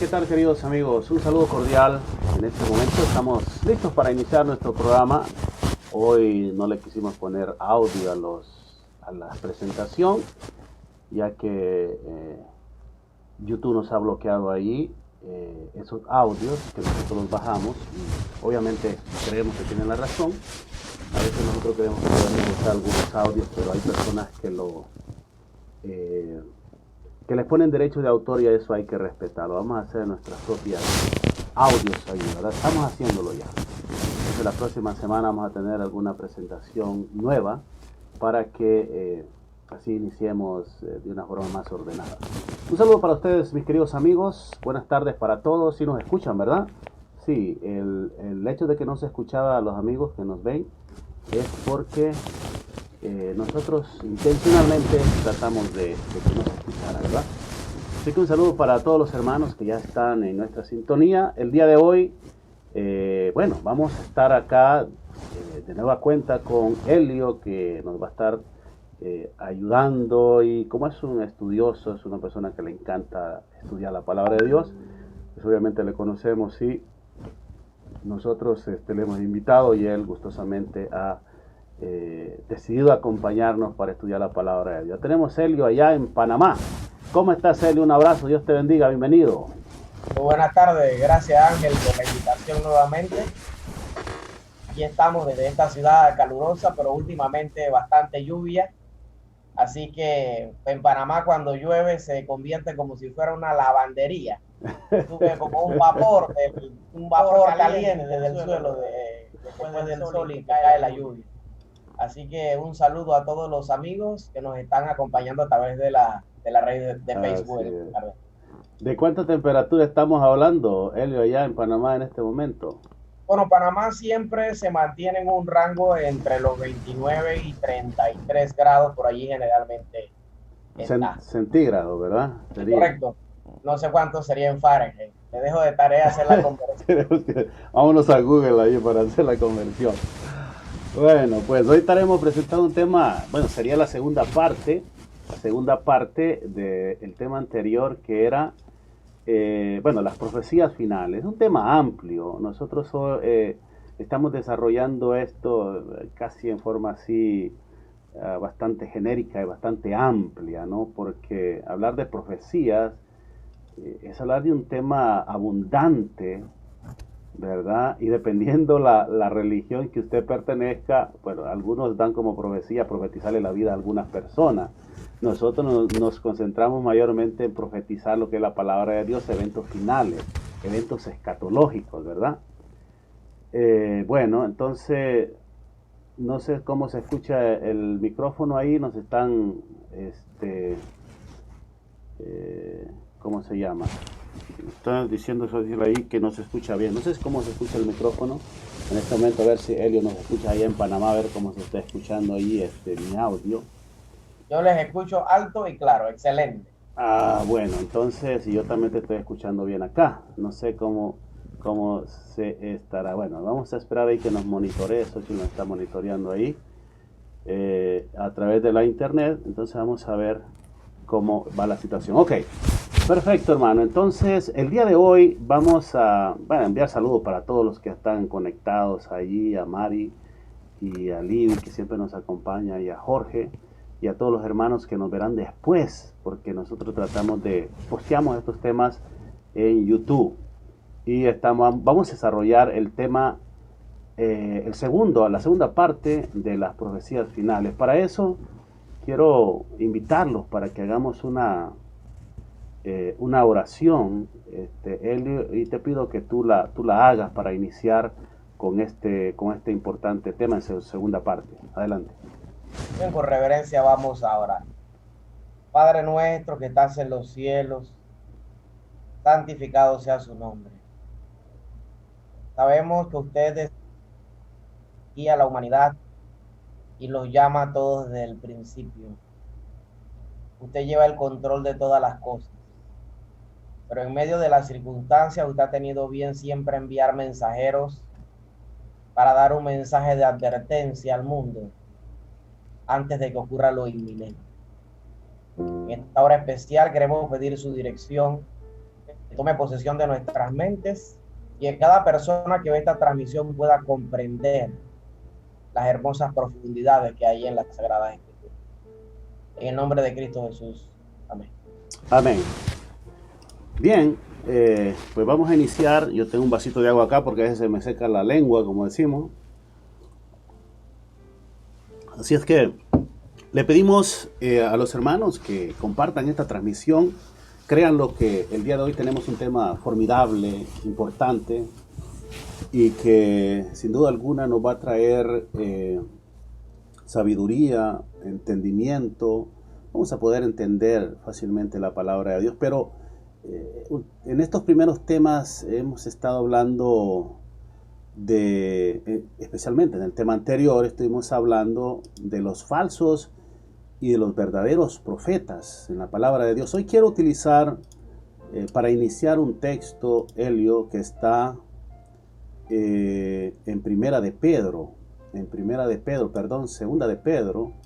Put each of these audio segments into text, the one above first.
¿Qué tal, queridos amigos? Un saludo cordial. En este momento estamos listos para iniciar nuestro programa. Hoy no le quisimos poner audio a la presentación, ya que YouTube nos ha bloqueado ahí esos audios que nosotros los bajamos y obviamente creemos que tienen la razón. A veces nosotros creemos que podemos usar algunos audios, pero hay personas que les ponen derecho de autor y a eso hay que respetarlo. Vamos a hacer nuestras propias audios ahí, ¿verdad? Estamos haciéndolo ya. Entonces la próxima semana vamos a tener alguna presentación nueva para que así iniciemos de una forma más ordenada. Un saludo para ustedes, mis queridos amigos. Buenas tardes para todos. Si nos escuchan, ¿verdad? Sí, el hecho de que no se escuchaba a los amigos que nos ven es porque nosotros intencionalmente tratamos de que no se escuchara, ¿verdad? Así que un saludo para todos los hermanos que ya están en nuestra sintonía. El día de hoy, bueno, vamos a estar acá de nueva cuenta con Helio, que nos va a estar ayudando, y como es un estudioso, es una persona que le encanta estudiar la palabra de Dios, pues obviamente le conocemos y nosotros le hemos invitado y él gustosamente ha decidido acompañarnos para estudiar la palabra de Dios. Tenemos a Helio allá en Panamá. ¿Cómo estás, Helio? Un abrazo, Dios te bendiga, bienvenido. Muy buenas tardes, gracias Ángel por la invitación nuevamente. Aquí estamos desde esta ciudad calurosa, pero últimamente bastante lluvia. Así que en Panamá cuando llueve se convierte como si fuera una lavandería. Sube como un vapor caliente desde el suelo después del sol y cae la lluvia. Así que un saludo a todos los amigos que nos están acompañando a través de la red de Facebook. ¿De cuánta temperatura estamos hablando, Helio, allá en Panamá en este momento? Bueno, Panamá siempre se mantiene en un rango entre los 29 y 33 grados, por allí generalmente está. Centígrados, ¿verdad? Sería. Correcto. No sé cuánto sería en Fahrenheit. Me dejo de tarea hacer la conversión. Vámonos a Google ahí para hacer la conversión. Bueno, pues hoy estaremos presentando un tema, bueno, sería la segunda parte del tema anterior, que era, bueno, las profecías finales. Un tema amplio. Nosotros estamos desarrollando esto casi en forma así bastante genérica y bastante amplia, ¿no? Porque hablar de profecías es hablar de un tema abundante, ¿verdad? Y dependiendo la religión que usted pertenezca, bueno, algunos dan como profecía profetizarle la vida a algunas personas. Nosotros nos concentramos mayormente en profetizar lo que es la palabra de Dios, eventos finales, eventos escatológicos, ¿verdad? Bueno, entonces, no sé cómo se escucha el micrófono ahí, nos están, ¿cómo se llama? Están diciendo eso ahí que no se escucha bien. No sé cómo se escucha el micrófono en este momento, a ver si Helio nos escucha allá en Panamá, a ver cómo se está escuchando ahí mi audio. Yo les escucho alto y claro, excelente. Ah, bueno, entonces yo también te estoy escuchando bien acá. No sé cómo se estará. Bueno, vamos a esperar ahí que nos monitoree, eso si nos está monitoreando ahí a través de la internet. Entonces vamos a ver cómo va la situación. Ok, perfecto, hermano. Entonces el día de hoy vamos a enviar saludos para todos los que están conectados allí, a Mari y a Liv, que siempre nos acompaña, y a Jorge, y a todos los hermanos que nos verán después, porque nosotros posteamos estos temas en YouTube y vamos a desarrollar el tema, la segunda parte de las profecías finales. Para eso quiero invitarlos para que hagamos una oración, Helio, y te pido que tú la hagas para iniciar con este importante tema en su segunda parte. Adelante. Bien, con reverencia vamos a orar. Padre nuestro que estás en los cielos, santificado sea su nombre. Sabemos que usted guía a la humanidad y los llama a todos desde el principio. Usted lleva el control de todas las cosas, pero en medio de las circunstancias usted ha tenido bien siempre enviar mensajeros para dar un mensaje de advertencia al mundo antes de que ocurra lo inminente. En esta hora especial queremos pedir su dirección tome posesión de nuestras mentes y que cada persona que ve esta transmisión pueda comprender las hermosas profundidades que hay en las Sagradas Escrituras. En el nombre de Cristo Jesús. Amén. Amén. Bien, pues vamos a iniciar. Yo tengo un vasito de agua acá porque a veces se me seca la lengua, como decimos. Así es que le pedimos a los hermanos que compartan esta transmisión. Créanlo que el día de hoy tenemos un tema formidable, importante, y que sin duda alguna nos va a traer sabiduría, entendimiento. Vamos a poder entender fácilmente la palabra de Dios, pero en estos primeros temas hemos estado hablando especialmente en el tema anterior, estuvimos hablando de los falsos y de los verdaderos profetas en la palabra de Dios. Hoy quiero utilizar para iniciar un texto, Helio, que está en Segunda de Pedro,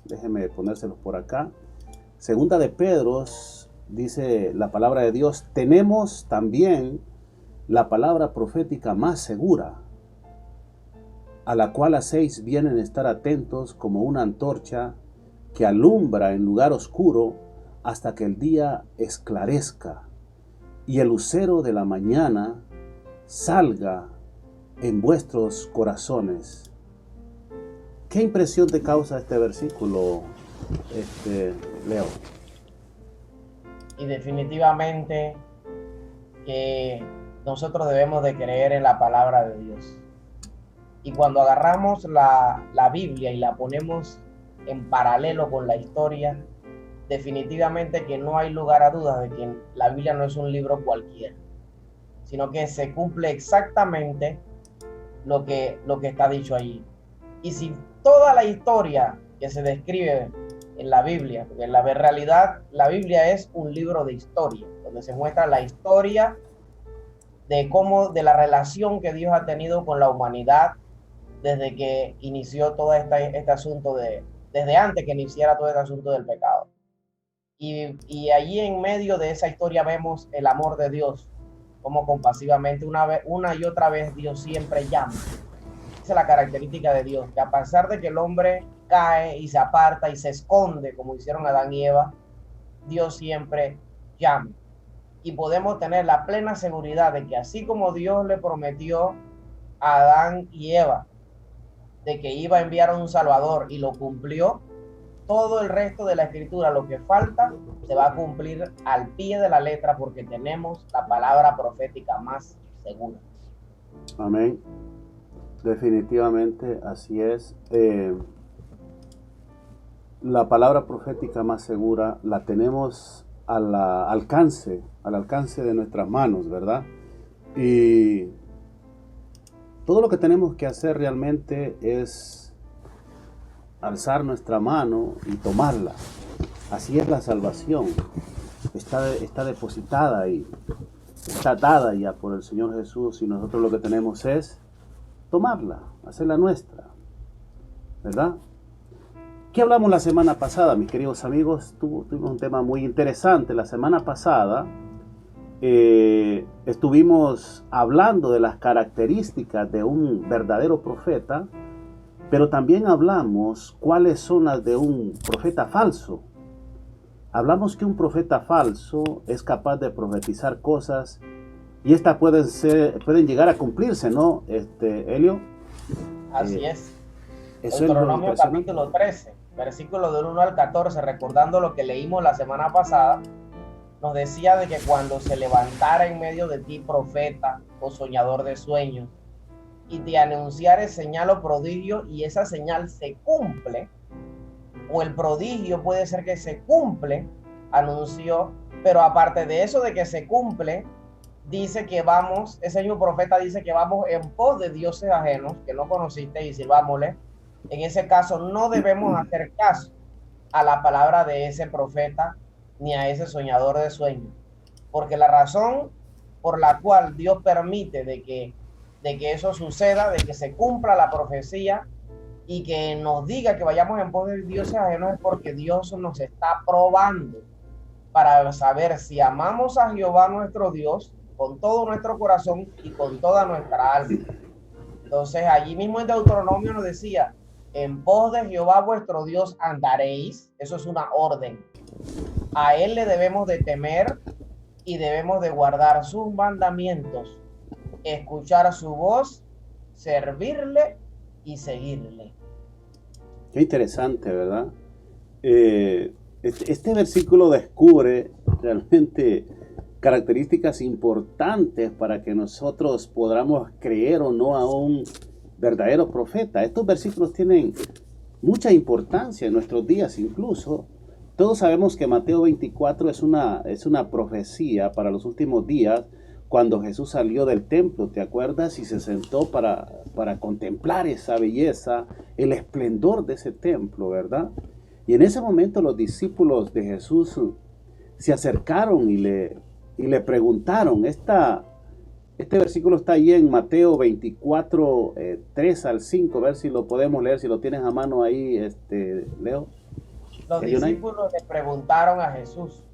déjenme ponérselos por acá. Segunda de Pedro, dice la palabra de Dios: tenemos también la palabra profética más segura, a la cual hacéis bien en estar atentos como una antorcha que alumbra en lugar oscuro hasta que el día esclarezca y el lucero de la mañana salga en vuestros corazones. ¿Qué impresión te causa este versículo, Leo? Y definitivamente que nosotros debemos de creer en la palabra de Dios. Y cuando agarramos la Biblia y la ponemos en paralelo con la historia, definitivamente que no hay lugar a dudas de que la Biblia no es un libro cualquiera, sino que se cumple exactamente lo que está dicho allí. Y si toda la historia que se describe en la Biblia, porque en la realidad la Biblia es un libro de historia, donde se muestra la historia de la relación que Dios ha tenido con la humanidad desde que inició todo este asunto desde antes que iniciara todo este asunto del pecado. Y allí en medio de esa historia vemos el amor de Dios, como compasivamente una y otra vez Dios siempre llama. Esa es la característica de Dios, que a pesar de que el hombre cae y se aparta y se esconde, como hicieron Adán y Eva, Dios siempre llama. Y podemos tener la plena seguridad de que así como Dios le prometió a Adán y Eva de que iba a enviar a un Salvador y lo cumplió, todo el resto de la Escritura, lo que falta, se va a cumplir al pie de la letra porque tenemos la palabra profética más segura. Amén. Definitivamente así es. La palabra profética más segura la tenemos al alcance de nuestras manos, ¿verdad? Y todo lo que tenemos que hacer realmente es alzar nuestra mano y tomarla. Así es la salvación. Está depositada ahí, está dada ya por el Señor Jesús, y nosotros lo que tenemos es tomarla, hacerla nuestra, ¿verdad? ¿Qué hablamos la semana pasada, mis queridos amigos? Tuvimos un tema muy interesante. La semana pasada estuvimos hablando de las características de un verdadero profeta, pero también hablamos cuáles son las de un profeta falso. Hablamos que un profeta falso es capaz de profetizar cosas y estas pueden llegar a cumplirse, ¿no, Helio? Así es. Deuteronomio capítulo 13, versículo del 1 al 14, recordando lo que leímos la semana pasada, nos decía de que cuando se levantara en medio de ti profeta o soñador de sueños y te anunciare señal o prodigio y esa señal se cumple, o el prodigio puede ser que se cumple, anunció, pero aparte de eso de que se cumple, dice que vamos, ese mismo profeta dice que vamos en pos de dioses ajenos que no conociste y sirvámosle. En ese caso no debemos hacer caso a la palabra de ese profeta ni a ese soñador de sueños, porque la razón por la cual Dios permite de que eso suceda, de que se cumpla la profecía y que nos diga que vayamos en pos de dioses ajenos, es porque Dios nos está probando para saber si amamos a Jehová nuestro Dios con todo nuestro corazón y con toda nuestra alma. Entonces allí mismo en Deuteronomio nos decía, en pos de Jehová vuestro Dios andaréis, eso es una orden. A él le debemos de temer y debemos de guardar sus mandamientos, escuchar su voz, servirle y seguirle. Qué interesante, ¿verdad? Este versículo descubre realmente características importantes para que nosotros podamos creer o no a un verdadero profeta. Estos versículos tienen mucha importancia en nuestros días incluso. Todos sabemos que Mateo 24 es una profecía para los últimos días, cuando Jesús salió del templo, ¿te acuerdas? Y se sentó para contemplar esa belleza, el esplendor de ese templo, ¿verdad? Y en ese momento los discípulos de Jesús se acercaron y le preguntaron. Este versículo está ahí en Mateo 24, 3 al 5, a ver si lo podemos leer, si lo tienes a mano ahí, Leo. Los discípulos le preguntaron a Jesús,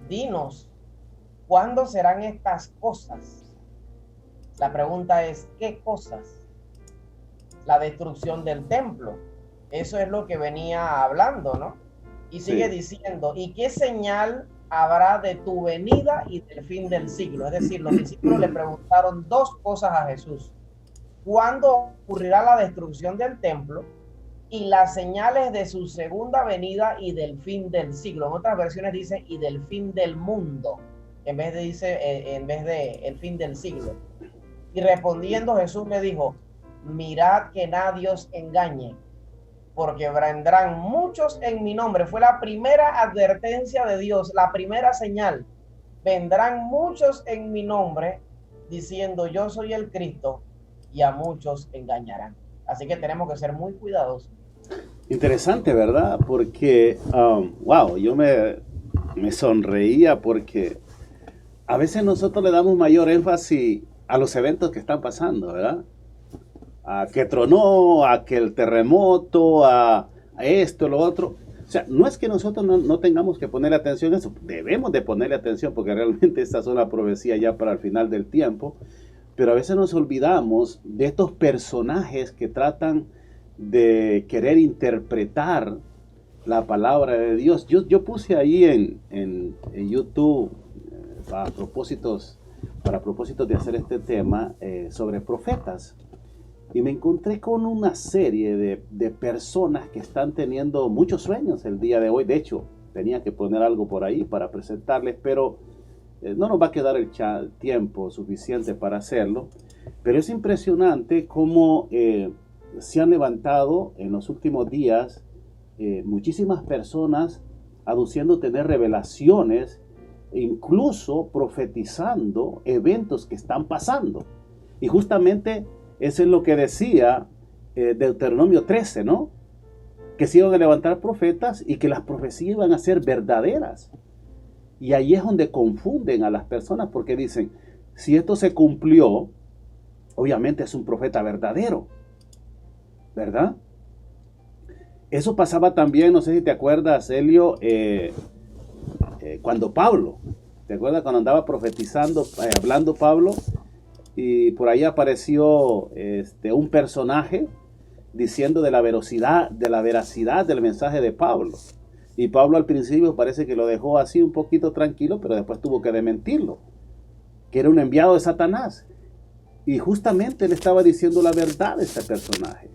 dinos, ¿cuándo serán estas cosas? La pregunta es, ¿qué cosas? La destrucción del templo. Eso es lo que venía hablando, ¿no? Y sigue diciendo, ¿y qué señal habrá de tu venida y del fin del siglo? Es decir, los discípulos le preguntaron dos cosas a Jesús. ¿Cuándo ocurrirá la destrucción del templo? Y las señales de su segunda venida y del fin del siglo. En otras versiones dice, y del fin del mundo. En vez de el fin del siglo. Y respondiendo Jesús le dijo, mirad que nadie os engañe, porque vendrán muchos en mi nombre. Fue la primera advertencia de Dios, la primera señal. Vendrán muchos en mi nombre diciendo yo soy el Cristo, y a muchos engañarán. Así que tenemos que ser muy cuidadosos. Interesante, ¿verdad? Porque, wow, yo me sonreía porque a veces nosotros le damos mayor énfasis a los eventos que están pasando, ¿verdad? A que tronó, a que el terremoto, a esto, lo otro. O sea, no es que nosotros no tengamos que ponerle atención a eso, debemos de ponerle atención porque realmente esta es una profecía ya para el final del tiempo, pero a veces nos olvidamos de estos personajes que tratan de querer interpretar la palabra de Dios. Yo puse ahí en YouTube para propósitos de hacer este tema sobre profetas. Y me encontré con una serie de personas que están teniendo muchos sueños el día de hoy. De hecho, tenía que poner algo por ahí para presentarles, pero no nos va a quedar el tiempo suficiente para hacerlo. Pero es impresionante cómo se han levantado en los últimos días muchísimas personas aduciendo tener revelaciones, incluso profetizando eventos que están pasando. Y justamente eso es lo que decía Deuteronomio 13, ¿no? Que se iban a levantar profetas y que las profecías iban a ser verdaderas. Y ahí es donde confunden a las personas porque dicen, si esto se cumplió, obviamente es un profeta verdadero, ¿verdad? Eso pasaba también, no sé si te acuerdas, Elio, cuando Pablo, ¿te acuerdas cuando andaba profetizando, hablando Pablo? Y por ahí apareció un personaje diciendo de la veracidad del mensaje de Pablo. Y Pablo al principio parece que lo dejó así un poquito tranquilo, pero después tuvo que desmentirlo, que era un enviado de Satanás. Y justamente él estaba diciendo la verdad de este personaje.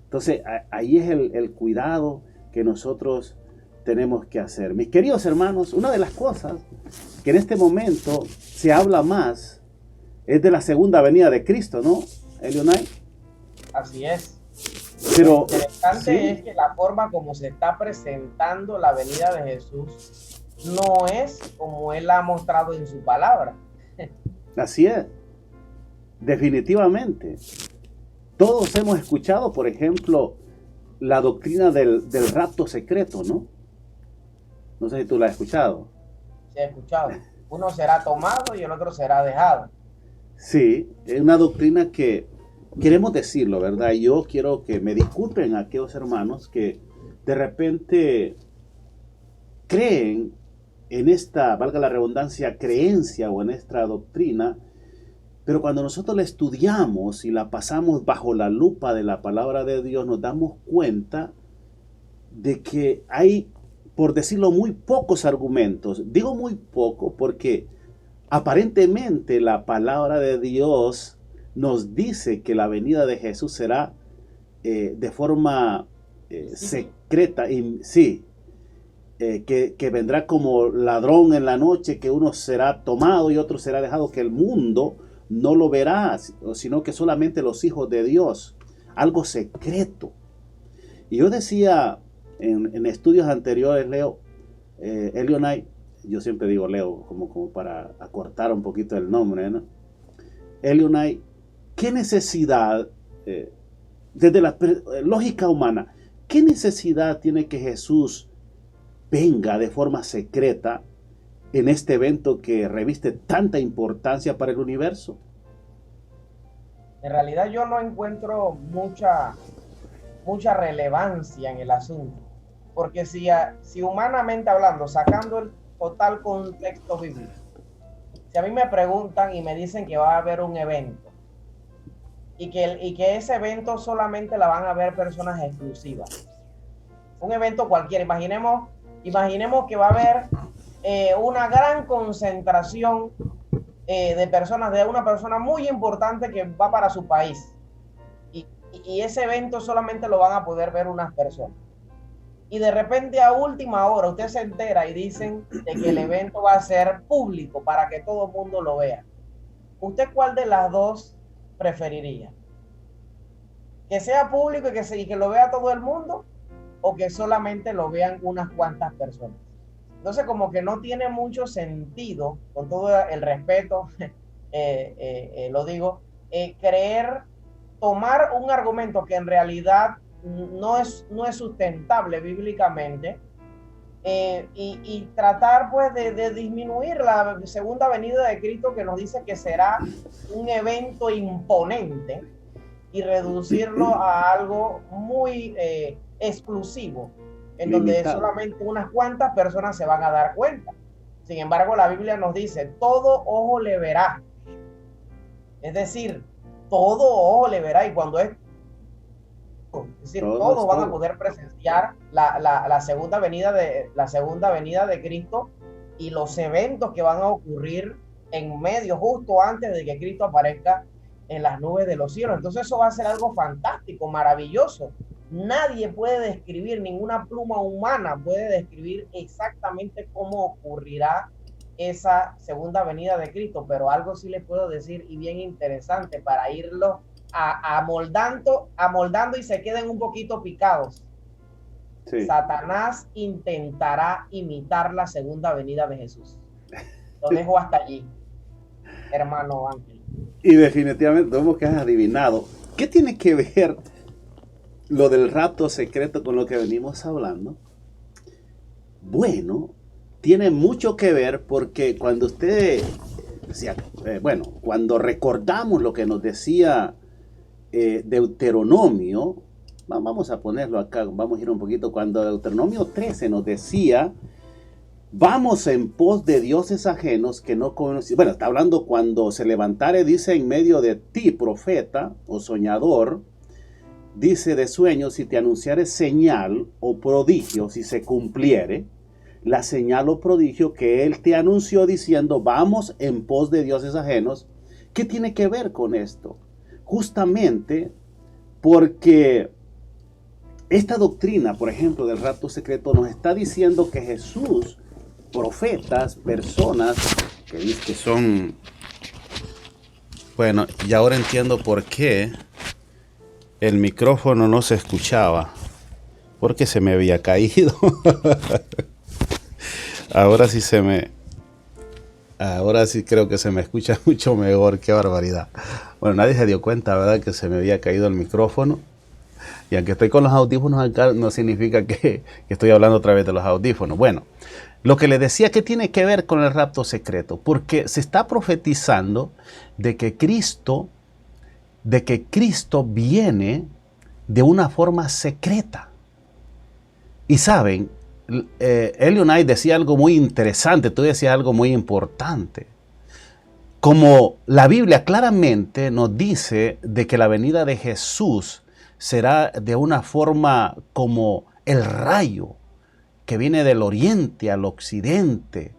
Entonces ahí es el cuidado que nosotros tenemos que hacer. Mis queridos hermanos, una de las cosas que en este momento se habla más es de la segunda venida de Cristo, ¿no, Elionay? Así es. Pero, lo interesante sí, es que la forma como se está presentando la venida de Jesús no es como Él ha mostrado en su palabra. así es. Definitivamente. Todos hemos escuchado, por ejemplo, la doctrina del rapto secreto, ¿no? No sé si tú la has escuchado. Se ha escuchado. Uno será tomado y el otro será dejado. Sí, es una doctrina que queremos decirlo, ¿verdad? Yo quiero que me disculpen aquellos hermanos que de repente creen en esta, valga la redundancia, creencia o en esta doctrina, pero cuando nosotros la estudiamos y la pasamos bajo la lupa de la palabra de Dios, nos damos cuenta de que hay, por decirlo, muy pocos argumentos. Digo muy poco porque aparentemente la palabra de Dios nos dice que la venida de Jesús será de forma secreta, y sí, que vendrá como ladrón en la noche, que uno será tomado y otro será dejado, que el mundo no lo verá, sino que solamente los hijos de Dios, algo secreto. Y yo decía en estudios anteriores, Leo, Elio Knight, yo siempre digo Leo como para acortar un poquito el nombre, ¿no? Elio Knight, ¿qué necesidad, desde la lógica humana, qué necesidad tiene que Jesús venga de forma secreta en este evento que reviste tanta importancia para el universo? En realidad yo no encuentro mucha relevancia en el asunto, porque si humanamente hablando, sacando el total contexto bíblico, si a mí me preguntan y me dicen que va a haber un evento y que ese evento solamente la van a ver personas exclusivas, un evento cualquiera, imaginemos que va a haber una gran concentración de personas, de una persona muy importante que va para su país, y ese evento solamente lo van a poder ver unas personas, y de repente a última hora usted se entera y dicen de que el evento va a ser público para que todo el mundo lo vea. ¿Usted cuál de las dos preferiría? ¿Que sea público y que lo vea todo el mundo, o que solamente lo vean unas cuantas personas? Entonces como que no tiene mucho sentido, con todo el respeto, lo digo, tomar un argumento que en realidad no es sustentable bíblicamente, y tratar pues de disminuir la segunda venida de Cristo, que nos dice que será un evento imponente, y reducirlo a algo muy exclusivo, en donde solamente unas cuantas personas se van a dar cuenta. Sin embargo, la Biblia nos dice, todo ojo le verá. Es decir, todo ojo le verá, y cuando es decir, todos van a poder presenciar la segunda venida de Cristo, y los eventos que van a ocurrir en medio, justo antes de que Cristo aparezca en las nubes de los cielos. Entonces eso va a ser algo fantástico, maravilloso. Nadie puede describir, ninguna pluma humana puede describir exactamente cómo ocurrirá esa segunda venida de Cristo, pero algo sí les puedo decir, y bien interesante, para irlo amoldando y se queden un poquito picados. Sí. Satanás intentará imitar la segunda venida de Jesús. Lo dejo hasta allí, hermano Ángel. Y definitivamente tenemos que has adivinado. ¿Qué tiene que ver lo del rapto secreto con lo que venimos hablando? Bueno, tiene mucho que ver, porque cuando usted decía, cuando recordamos lo que nos decía Deuteronomio, vamos a ponerlo acá, vamos a ir un poquito, cuando Deuteronomio 13 nos decía, vamos en pos de dioses ajenos que no conocemos. Bueno, está hablando cuando se levantare, dice, en medio de ti, profeta o soñador, dice de sueño, si te anunciare señal o prodigio, si se cumpliere la señal o prodigio que él te anunció diciendo, vamos en pos de dioses ajenos. ¿Qué tiene que ver con esto? Justamente porque esta doctrina, por ejemplo, del rapto secreto, nos está diciendo que Jesús, profetas, personas que son... Bueno, y ahora entiendo por qué el micrófono no se escuchaba, porque se me había caído. Ahora sí creo que se me escucha mucho mejor. Qué barbaridad. Bueno, nadie se dio cuenta, ¿verdad?, que se me había caído el micrófono. Y aunque estoy con los audífonos acá, no significa que estoy hablando a través de los audífonos. Bueno, lo que les decía, que tiene que ver con el rapto secreto, porque se está profetizando de que Cristo viene de una forma secreta. Y saben, Elio Knight decía algo muy interesante, tú decías algo muy importante. Como la Biblia claramente nos dice de que la venida de Jesús será de una forma como el rayo que viene del oriente al occidente,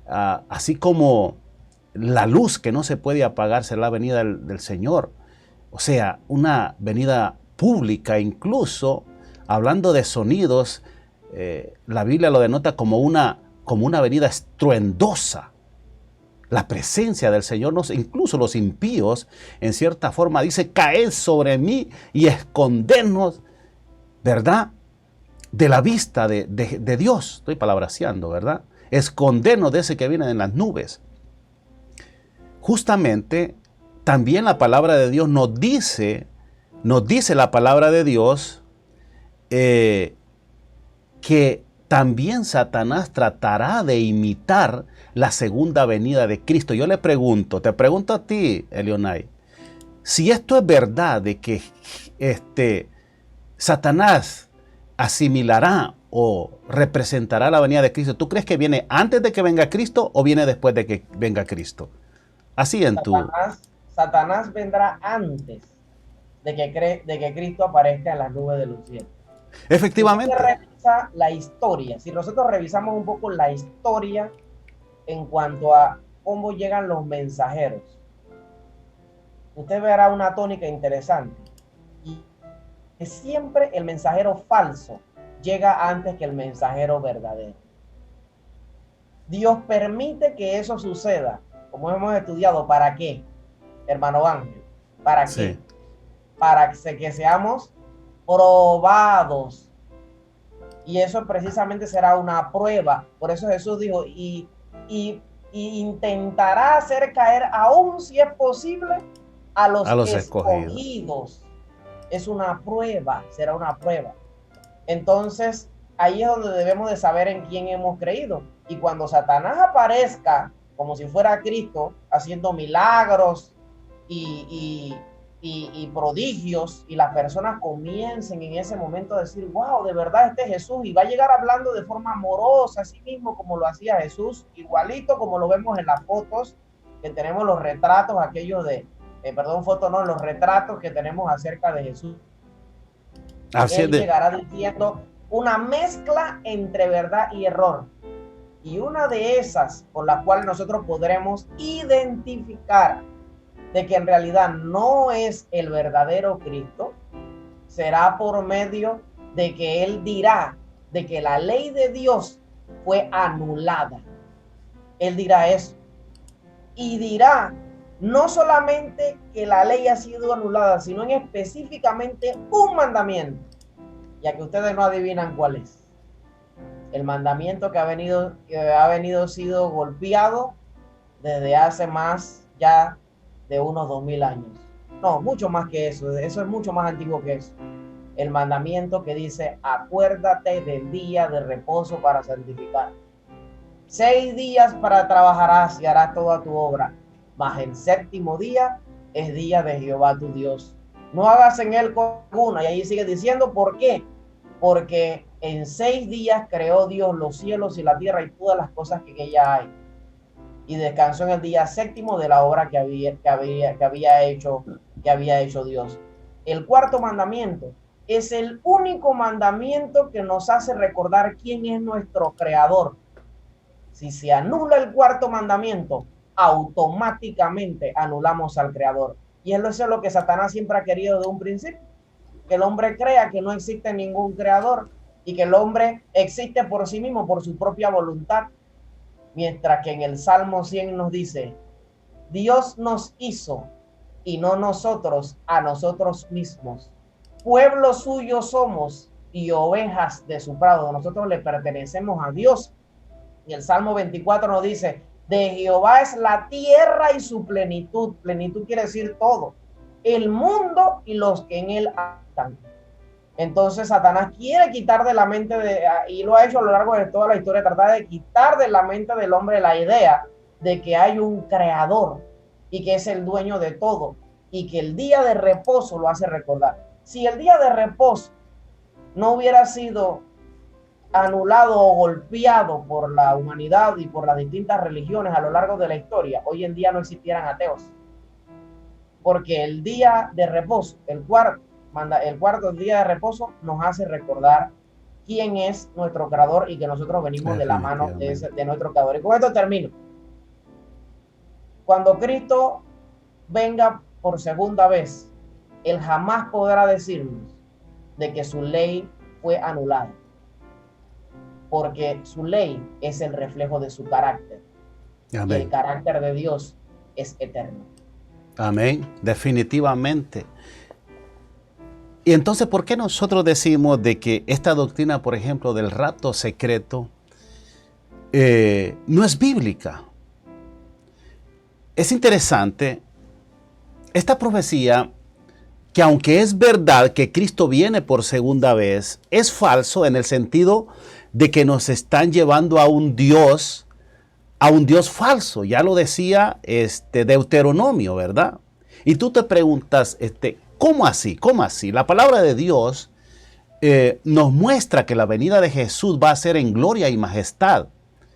así como la luz que no se puede apagar será la venida del Señor. O sea, una venida pública, incluso hablando de sonidos, la Biblia lo denota como una venida estruendosa. La presencia del Señor, incluso los impíos, en cierta forma dice, caed sobre mí y escondernos, ¿verdad? De la vista de Dios. Estoy palabraseando, ¿verdad? Escondernos de ese que viene en las nubes. Justamente, también la palabra de Dios nos dice la palabra de Dios, que también Satanás tratará de imitar la segunda venida de Cristo. Yo te pregunto a ti, Elio Knight, si esto es verdad de que Satanás asimilará o representará la venida de Cristo, ¿tú crees que viene antes de que venga Cristo o viene después de que venga Cristo? Así en Satanás vendrá antes de que Cristo aparezca en las nubes de los cielos. Efectivamente. Si usted revisa la historia, si nosotros revisamos un poco la historia en cuanto a cómo llegan los mensajeros, usted verá una tónica interesante. Y que siempre el mensajero falso llega antes que el mensajero verdadero. Dios permite que eso suceda, como hemos estudiado. ¿Para qué, hermano Ángel? ¿Para qué? Sí. Para que seamos probados. Y eso precisamente será una prueba. Por eso Jesús dijo, y intentará hacer caer, aún si es posible, a los escogidos. Es una prueba, será una prueba. Entonces, ahí es donde debemos de saber en quién hemos creído. Y cuando Satanás aparezca como si fuera Cristo, haciendo milagros y prodigios, y las personas comiencen en ese momento a decir, wow, de verdad este es Jesús, y va a llegar hablando de forma amorosa, así mismo como lo hacía Jesús, igualito como lo vemos en las fotos, que tenemos los retratos, aquellos los retratos que tenemos acerca de Jesús. Él llegará diciendo una mezcla entre verdad y error. Y una de esas por la cual nosotros podremos identificar de que en realidad no es el verdadero Cristo, será por medio de que él dirá de que la ley de Dios fue anulada. Él dirá eso. Y dirá no solamente que la ley ha sido anulada, sino en específicamente un mandamiento, ya que ustedes no adivinan cuál es. El mandamiento que ha venido sido golpeado desde hace más ya de unos 2000 años. No, mucho más que eso. Eso es mucho más antiguo que eso. El mandamiento que dice, acuérdate del día de reposo para santificar. 6 días para trabajarás y harás toda tu obra, mas el séptimo día es día de Jehová tu Dios. No hagas en él cosa alguna. Y ahí sigue diciendo, ¿por qué? Porque en 6 días creó Dios los cielos y la tierra y todas las cosas que en ella hay. Y descansó en el día séptimo de la obra que había hecho Dios. El cuarto mandamiento es el único mandamiento que nos hace recordar quién es nuestro creador. Si se anula el cuarto mandamiento, automáticamente anulamos al creador. Y eso es lo que Satanás siempre ha querido de un principio. Que el hombre crea que no existe ningún creador y que el hombre existe por sí mismo, por su propia voluntad. Mientras que en el Salmo 100 nos dice, Dios nos hizo y no nosotros a nosotros mismos. Pueblo suyo somos y ovejas de su prado. Nosotros le pertenecemos a Dios. Y el Salmo 24 nos dice, de Jehová es la tierra y su plenitud. Plenitud quiere decir todo. El mundo y los que en él habitan. Entonces Satanás quiere quitar de la mente y lo ha hecho a lo largo de toda la historia, tratar de quitar de la mente del hombre la idea de que hay un creador y que es el dueño de todo y que el día de reposo lo hace recordar. Si el día de reposo no hubiera sido anulado o golpeado por la humanidad y por las distintas religiones a lo largo de la historia, hoy en día no existieran ateos. Porque el día de reposo, el cuarto día de reposo nos hace recordar quién es nuestro creador y que nosotros venimos de la mano de nuestro creador. Y con esto termino. Cuando Cristo venga por segunda vez, Él jamás podrá decirnos de que su ley fue anulada, porque su ley es el reflejo de su carácter. Amén. Y el carácter de Dios es eterno. Amén, definitivamente. Y entonces, ¿por qué nosotros decimos de que esta doctrina, por ejemplo, del rapto secreto, no es bíblica? Es interesante esta profecía, que aunque es verdad que Cristo viene por segunda vez, es falso en el sentido de que nos están llevando a un Dios falso. Ya lo decía Deuteronomio, ¿verdad? Y tú te preguntas, ¿cómo así? ¿Cómo así? La palabra de Dios nos muestra que la venida de Jesús va a ser en gloria y majestad.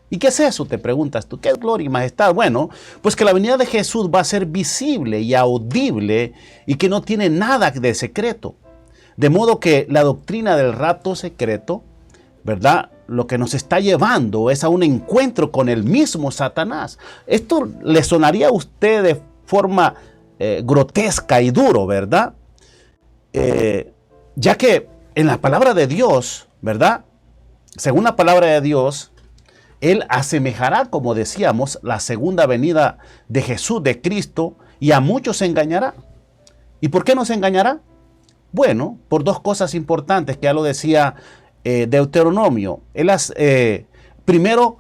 ¿Y qué es eso? Te preguntas tú. ¿Qué es gloria y majestad? Bueno, pues que la venida de Jesús va a ser visible y audible y que no tiene nada de secreto. De modo que la doctrina del rapto secreto, ¿verdad?, lo que nos está llevando es a un encuentro con el mismo Satanás. Esto le sonaría a usted de forma grotesca y duro, ¿verdad? Ya que en la palabra de Dios, ¿verdad?, según la palabra de Dios, Él asemejará, como decíamos, la segunda venida de Jesús, de Cristo, y a muchos engañará. ¿Y por qué nos engañará? Bueno, por dos cosas importantes que ya lo decía Deuteronomio. Primero,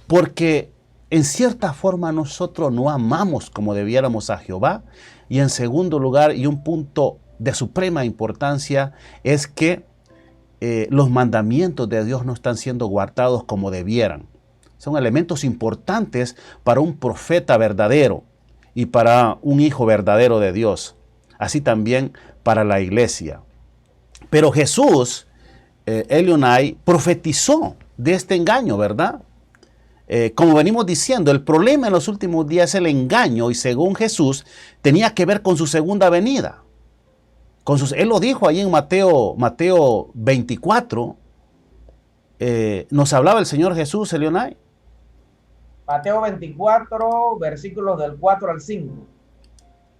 porque en cierta forma nosotros no amamos como debiéramos a Jehová. Y en segundo lugar, y un punto de suprema importancia, es que los mandamientos de Dios no están siendo guardados como debieran. Son elementos importantes para un profeta verdadero y para un hijo verdadero de Dios. Así también para la iglesia. Pero Jesús, Elionai, profetizó de este engaño, ¿verdad? Como venimos diciendo, el problema en los últimos días es el engaño, y según Jesús tenía que ver con su segunda venida. Él lo dijo ahí en Mateo 24. Nos hablaba el Señor Jesús, Elionai. Mateo 24, versículos del 4 al 5,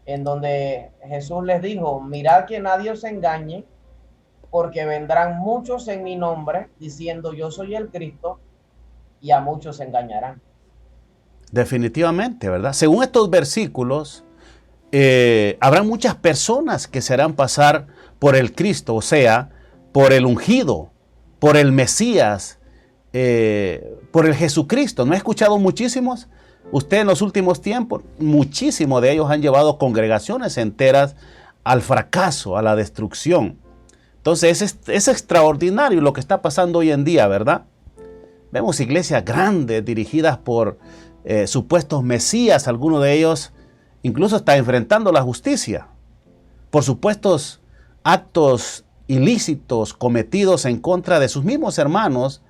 en donde Jesús les dijo: mirad que nadie os engañe, porque vendrán muchos en mi nombre, diciendo yo soy el Cristo, y a muchos engañarán. Definitivamente, ¿verdad? Según estos versículos, habrá muchas personas que se harán pasar por el Cristo, o sea, por el ungido, por el Mesías, por el Jesucristo. ¿No he escuchado muchísimos? Usted en los últimos tiempos, muchísimos de ellos han llevado congregaciones enteras al fracaso, a la destrucción. Entonces es extraordinario lo que está pasando hoy en día, ¿verdad? Vemos iglesias grandes dirigidas por supuestos mesías, algunos de ellos incluso están enfrentando la justicia por supuestos actos ilícitos cometidos en contra de sus mismos hermanos,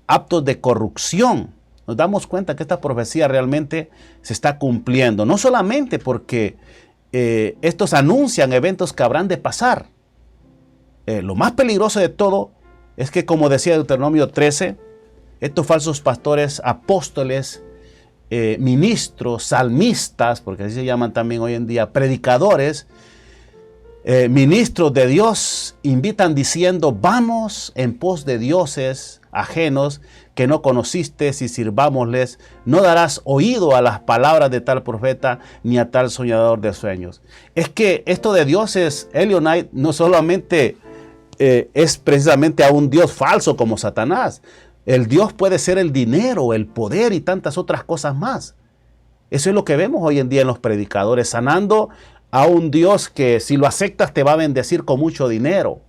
actos de corrupción. Nos damos cuenta que esta profecía realmente se está cumpliendo, no solamente porque estos anuncian eventos que habrán de pasar. Lo más peligroso de todo es que, como decía Deuteronomio 13, estos falsos pastores, apóstoles, ministros, salmistas, porque así se llaman también hoy en día, predicadores, ministros de Dios, invitan diciendo: vamos en pos de dioses ajenos que no conociste, y sirvámosles. No darás oído a las palabras de tal profeta ni a tal soñador de sueños. Es que esto de dioses, Elionai, no solamente es precisamente a un Dios falso como Satanás. El Dios puede ser el dinero, el poder y tantas otras cosas más. Eso es lo que vemos hoy en día en los predicadores, sanando a un Dios que, si lo aceptas, te va a bendecir con mucho dinero.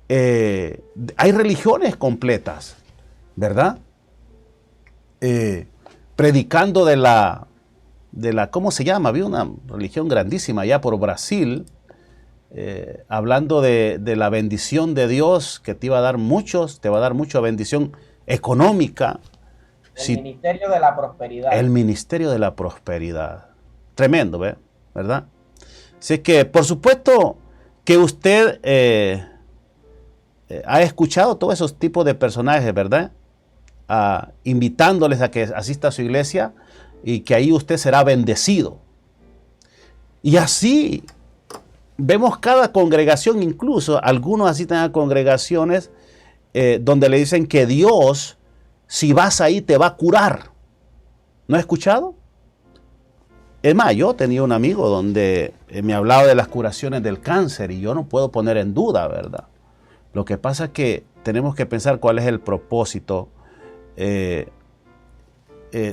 Hay religiones completas, ¿verdad? Predicando de la, ¿cómo se llama? Había una religión grandísima allá por Brasil, hablando de la bendición de Dios, que te va a dar mucha bendición económica. El ministerio de la prosperidad. El ministerio de la prosperidad. Tremendo, ¿verdad? Así que, por supuesto, que usted ha escuchado todos esos tipos de personajes, ¿verdad? Invitándoles a que asista a su iglesia y que ahí usted será bendecido. Y así vemos cada congregación, incluso algunos asisten a congregaciones donde le dicen que Dios, si vas ahí, te va a curar. ¿No ha escuchado? Es más, yo tenía un amigo donde me hablaba de las curaciones del cáncer y yo no puedo poner en duda, ¿verdad? Lo que pasa es que tenemos que pensar cuál es el propósito de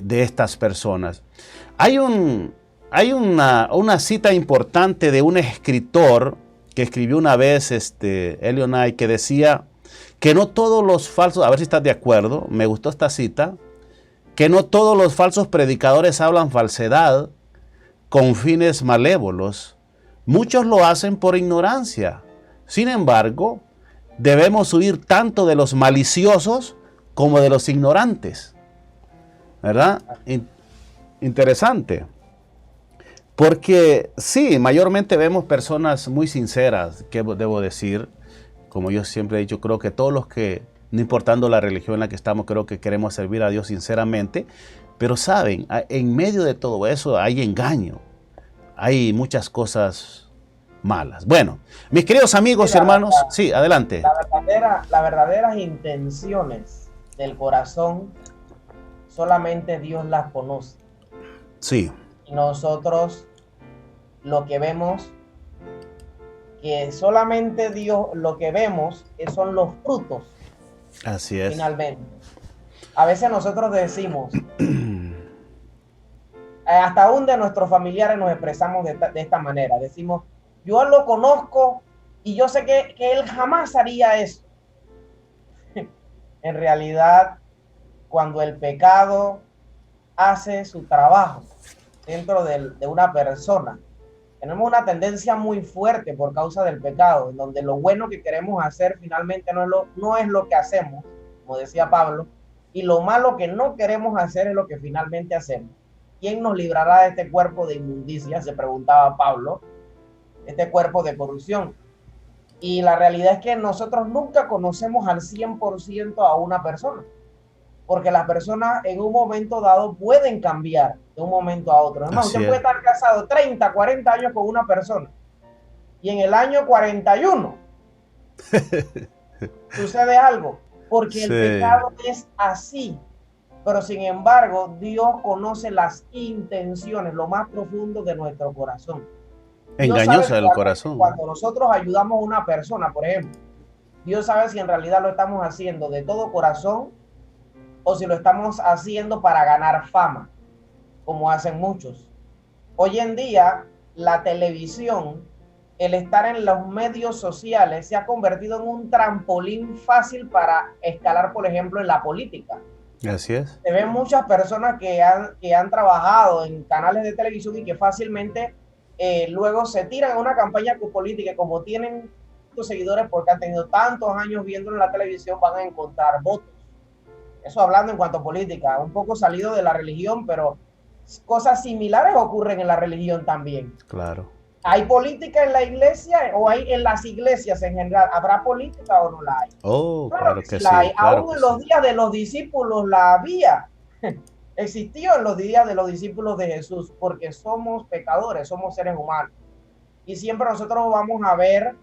estas personas. Hay una cita importante de un escritor que escribió una vez, Elio Knight, que decía que no todos los falsos, a ver si estás de acuerdo, me gustó esta cita, que no todos los falsos predicadores hablan falsedad con fines malévolos. Muchos lo hacen por ignorancia. Sin embargo, debemos huir tanto de los maliciosos como de los ignorantes. ¿Verdad? Interesante. Porque sí, mayormente vemos personas muy sinceras, que debo decir, como yo siempre he dicho, creo que todos los que, no importando la religión en la que estamos, creo que queremos servir a Dios sinceramente, pero saben, en medio de todo eso hay engaño, hay muchas cosas malas. Bueno, mis queridos amigos y hermanos, sí, adelante. Las verdaderas intenciones del corazón, solamente Dios las conoce. Sí. Y nosotros lo que vemos, que solamente Dios, lo que vemos son los frutos. Así es. Finalmente. A veces nosotros decimos, hasta aún de nuestros familiares nos expresamos de esta manera. Decimos, yo lo conozco y yo sé que él jamás haría eso. En realidad, cuando el pecado hace su trabajo dentro de una persona, tenemos una tendencia muy fuerte por causa del pecado, en donde lo bueno que queremos hacer finalmente no es lo que hacemos, como decía Pablo, y lo malo que no queremos hacer es lo que finalmente hacemos. ¿Quién nos librará de este cuerpo de inmundicia?, se preguntaba Pablo, este cuerpo de corrupción. Y la realidad es que nosotros nunca conocemos al 100% a una persona, porque las personas en un momento dado pueden cambiar de un momento a otro. Además, usted puede estar casado 30, 40 años con una persona y en el año 41 sucede algo, porque el pecado es así. Pero sin embargo, Dios conoce las intenciones, lo más profundo de nuestro corazón. Engañosa el corazón. Cuando nosotros ayudamos a una persona, por ejemplo, Dios sabe si en realidad lo estamos haciendo de todo corazón o si lo estamos haciendo para ganar fama, como hacen muchos. Hoy en día, la televisión, el estar en los medios sociales, se ha convertido en un trampolín fácil para escalar, por ejemplo, en la política. Así es. Se ven muchas personas que han trabajado en canales de televisión y que fácilmente luego se tiran a una campaña política, y como tienen muchos seguidores porque han tenido tantos años viéndolo en la televisión, van a encontrar votos. Eso hablando en cuanto a política, un poco salido de la religión, pero cosas similares ocurren en la religión también. Claro. ¿Hay política en la iglesia o hay en las iglesias en general? ¿Habrá política o no la hay? Oh, claro que sí. Aún en los días de los discípulos la había. Existió en los días de los discípulos de Jesús, porque somos pecadores, somos seres humanos. Y siempre nosotros vamos a ver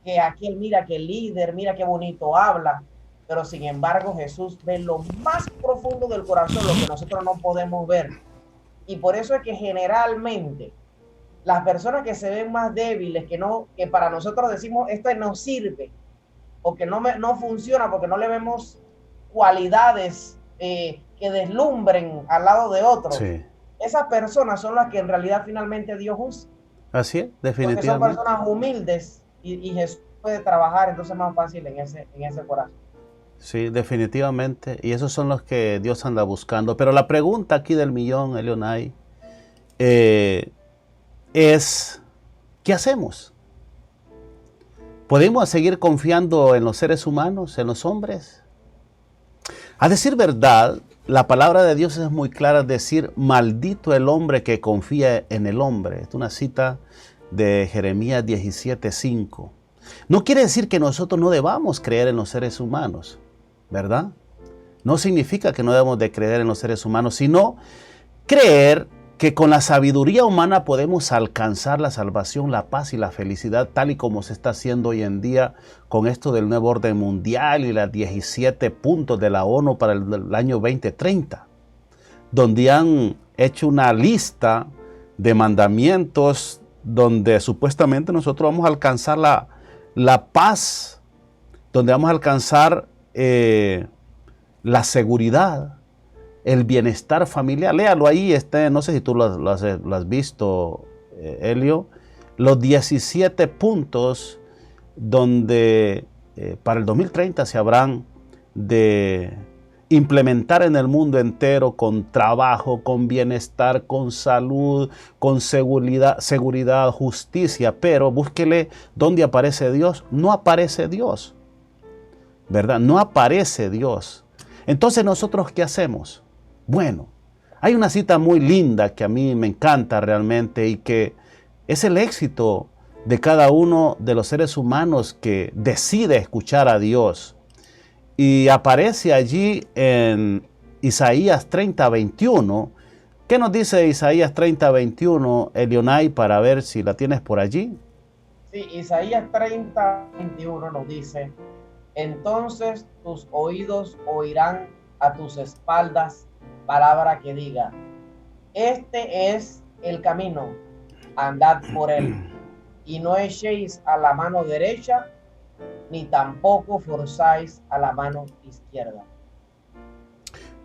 que aquel, mira qué líder, mira qué bonito habla. Pero sin embargo, Jesús ve lo más profundo del corazón, lo que nosotros no podemos ver. Y por eso es que generalmente las personas que se ven más débiles, que para nosotros decimos esto no sirve o que no funciona porque no le vemos cualidades que deslumbren al lado de otros, sí, esas personas son las que en realidad finalmente Dios usa. Así es, definitivamente. Porque son personas humildes y Jesús puede trabajar entonces más fácil en ese corazón. Sí, definitivamente. Y esos son los que Dios anda buscando. Pero la pregunta aquí del millón, Elio Knight, es, ¿qué hacemos? ¿Podemos seguir confiando en los seres humanos, en los hombres? A decir verdad, la palabra de Dios es muy clara, decir, maldito el hombre que confía en el hombre. Es una cita de Jeremías 17:5. No quiere decir que nosotros no debamos creer en los seres humanos, ¿verdad? No significa que no debamos de creer en los seres humanos, sino creer que con la sabiduría humana podemos alcanzar la salvación, la paz y la felicidad, tal y como se está haciendo hoy en día con esto del nuevo orden mundial y las 17 puntos de la ONU para el año 2030, donde han hecho una lista de mandamientos donde supuestamente nosotros vamos a alcanzar la paz, donde vamos a alcanzar la seguridad, el bienestar familiar. Léalo ahí, no sé si tú lo has visto, Elio, los 17 puntos donde para el 2030 se habrán de implementar en el mundo entero con trabajo, con bienestar, con salud, con seguridad, justicia. Pero búsquele dónde aparece Dios. No aparece Dios, ¿verdad? No aparece Dios. Entonces, ¿nosotros qué hacemos? Bueno, hay una cita muy linda que a mí me encanta realmente y que es el éxito de cada uno de los seres humanos que decide escuchar a Dios. Y aparece allí en Isaías 30:21. ¿Qué nos dice Isaías 30:21, Elionay, para ver si la tienes por allí? Sí, Isaías 30:21 nos dice: entonces tus oídos oirán a tus espaldas palabra que diga, este es el camino, andad por él, y no echéis a la mano derecha, ni tampoco forzáis a la mano izquierda.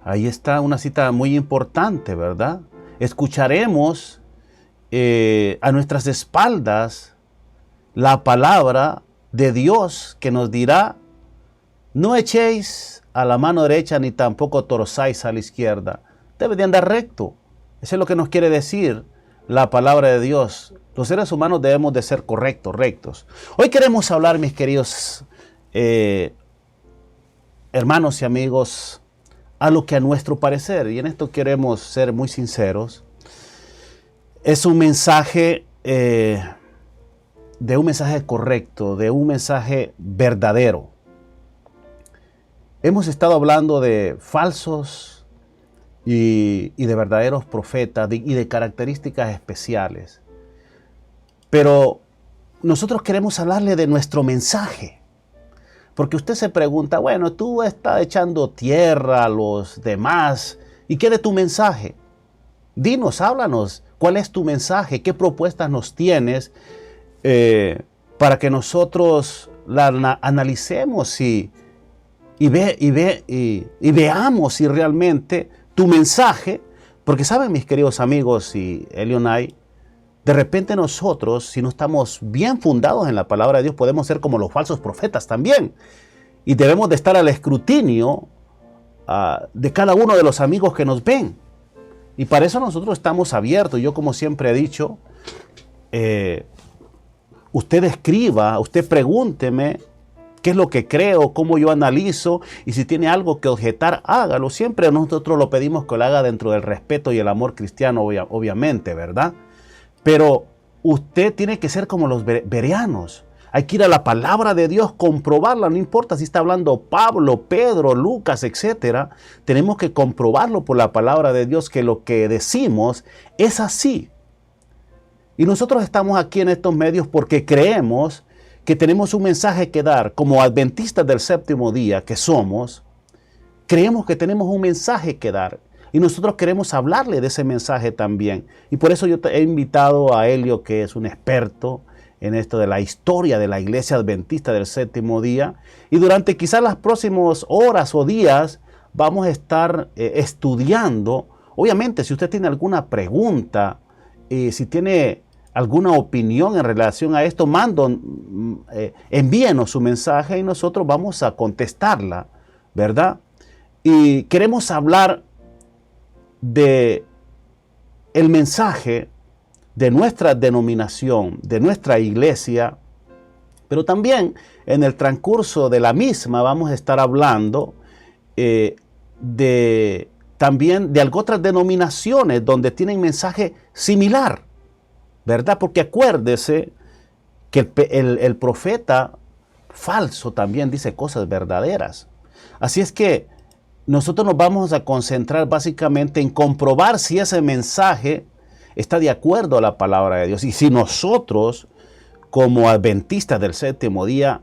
Ahí está una cita muy importante, ¿verdad? Escucharemos a nuestras espaldas la palabra de Dios que nos dirá, no echéis a la mano derecha ni tampoco torzáis a la izquierda. Debe de andar recto. Eso es lo que nos quiere decir la palabra de Dios. Los seres humanos debemos de ser correctos, rectos. Hoy queremos hablar, mis queridos hermanos y amigos, a lo que a nuestro parecer, y en esto queremos ser muy sinceros, es un mensaje de un mensaje correcto, de un mensaje verdadero. Hemos estado hablando de falsos y de verdaderos profetas y de características especiales. Pero nosotros queremos hablarle de nuestro mensaje. Porque usted se pregunta, bueno, tú estás echando tierra a los demás. ¿Y qué de tu mensaje? Dinos, háblanos. ¿Cuál es tu mensaje? ¿Qué propuestas nos tienes para que nosotros la analicemos y veamos si realmente tu mensaje, porque saben, mis queridos amigos y Elionay, de repente nosotros, si no estamos bien fundados en la palabra de Dios, podemos ser como los falsos profetas también. Y debemos de estar al escrutinio de cada uno de los amigos que nos ven. Y para eso nosotros estamos abiertos. Yo, como siempre he dicho, usted escriba, usted pregúnteme qué es lo que creo, cómo yo analizo, y si tiene algo que objetar, hágalo. Siempre nosotros lo pedimos que lo haga dentro del respeto y el amor cristiano, obviamente, ¿verdad? Pero usted tiene que ser como los bereanos. Hay que ir a la palabra de Dios, comprobarla, no importa si está hablando Pablo, Pedro, Lucas, etc. Tenemos que comprobarlo por la palabra de Dios, que lo que decimos es así. Y nosotros estamos aquí en estos medios porque creemos que tenemos un mensaje que dar. Como adventistas del séptimo día que somos, creemos que tenemos un mensaje que dar. Y nosotros queremos hablarle de ese mensaje también. Y por eso yo he invitado a Elio, que es un experto en esto de la historia de la iglesia adventista del séptimo día. Y durante quizás las próximas horas o días vamos a estar estudiando. Obviamente, si usted tiene alguna pregunta, si tiene alguna opinión en relación a esto, envíenos su mensaje y nosotros vamos a contestarla, ¿verdad? Y queremos hablar de el mensaje de nuestra denominación, de nuestra iglesia, Pero también en el transcurso de la misma vamos a estar hablando también de otras denominaciones donde tienen mensaje similar, ¿verdad? Porque acuérdese que el profeta falso también dice cosas verdaderas. Así es que nosotros nos vamos a concentrar básicamente en comprobar si ese mensaje está de acuerdo a la palabra de Dios. Y si nosotros, como adventistas del séptimo día,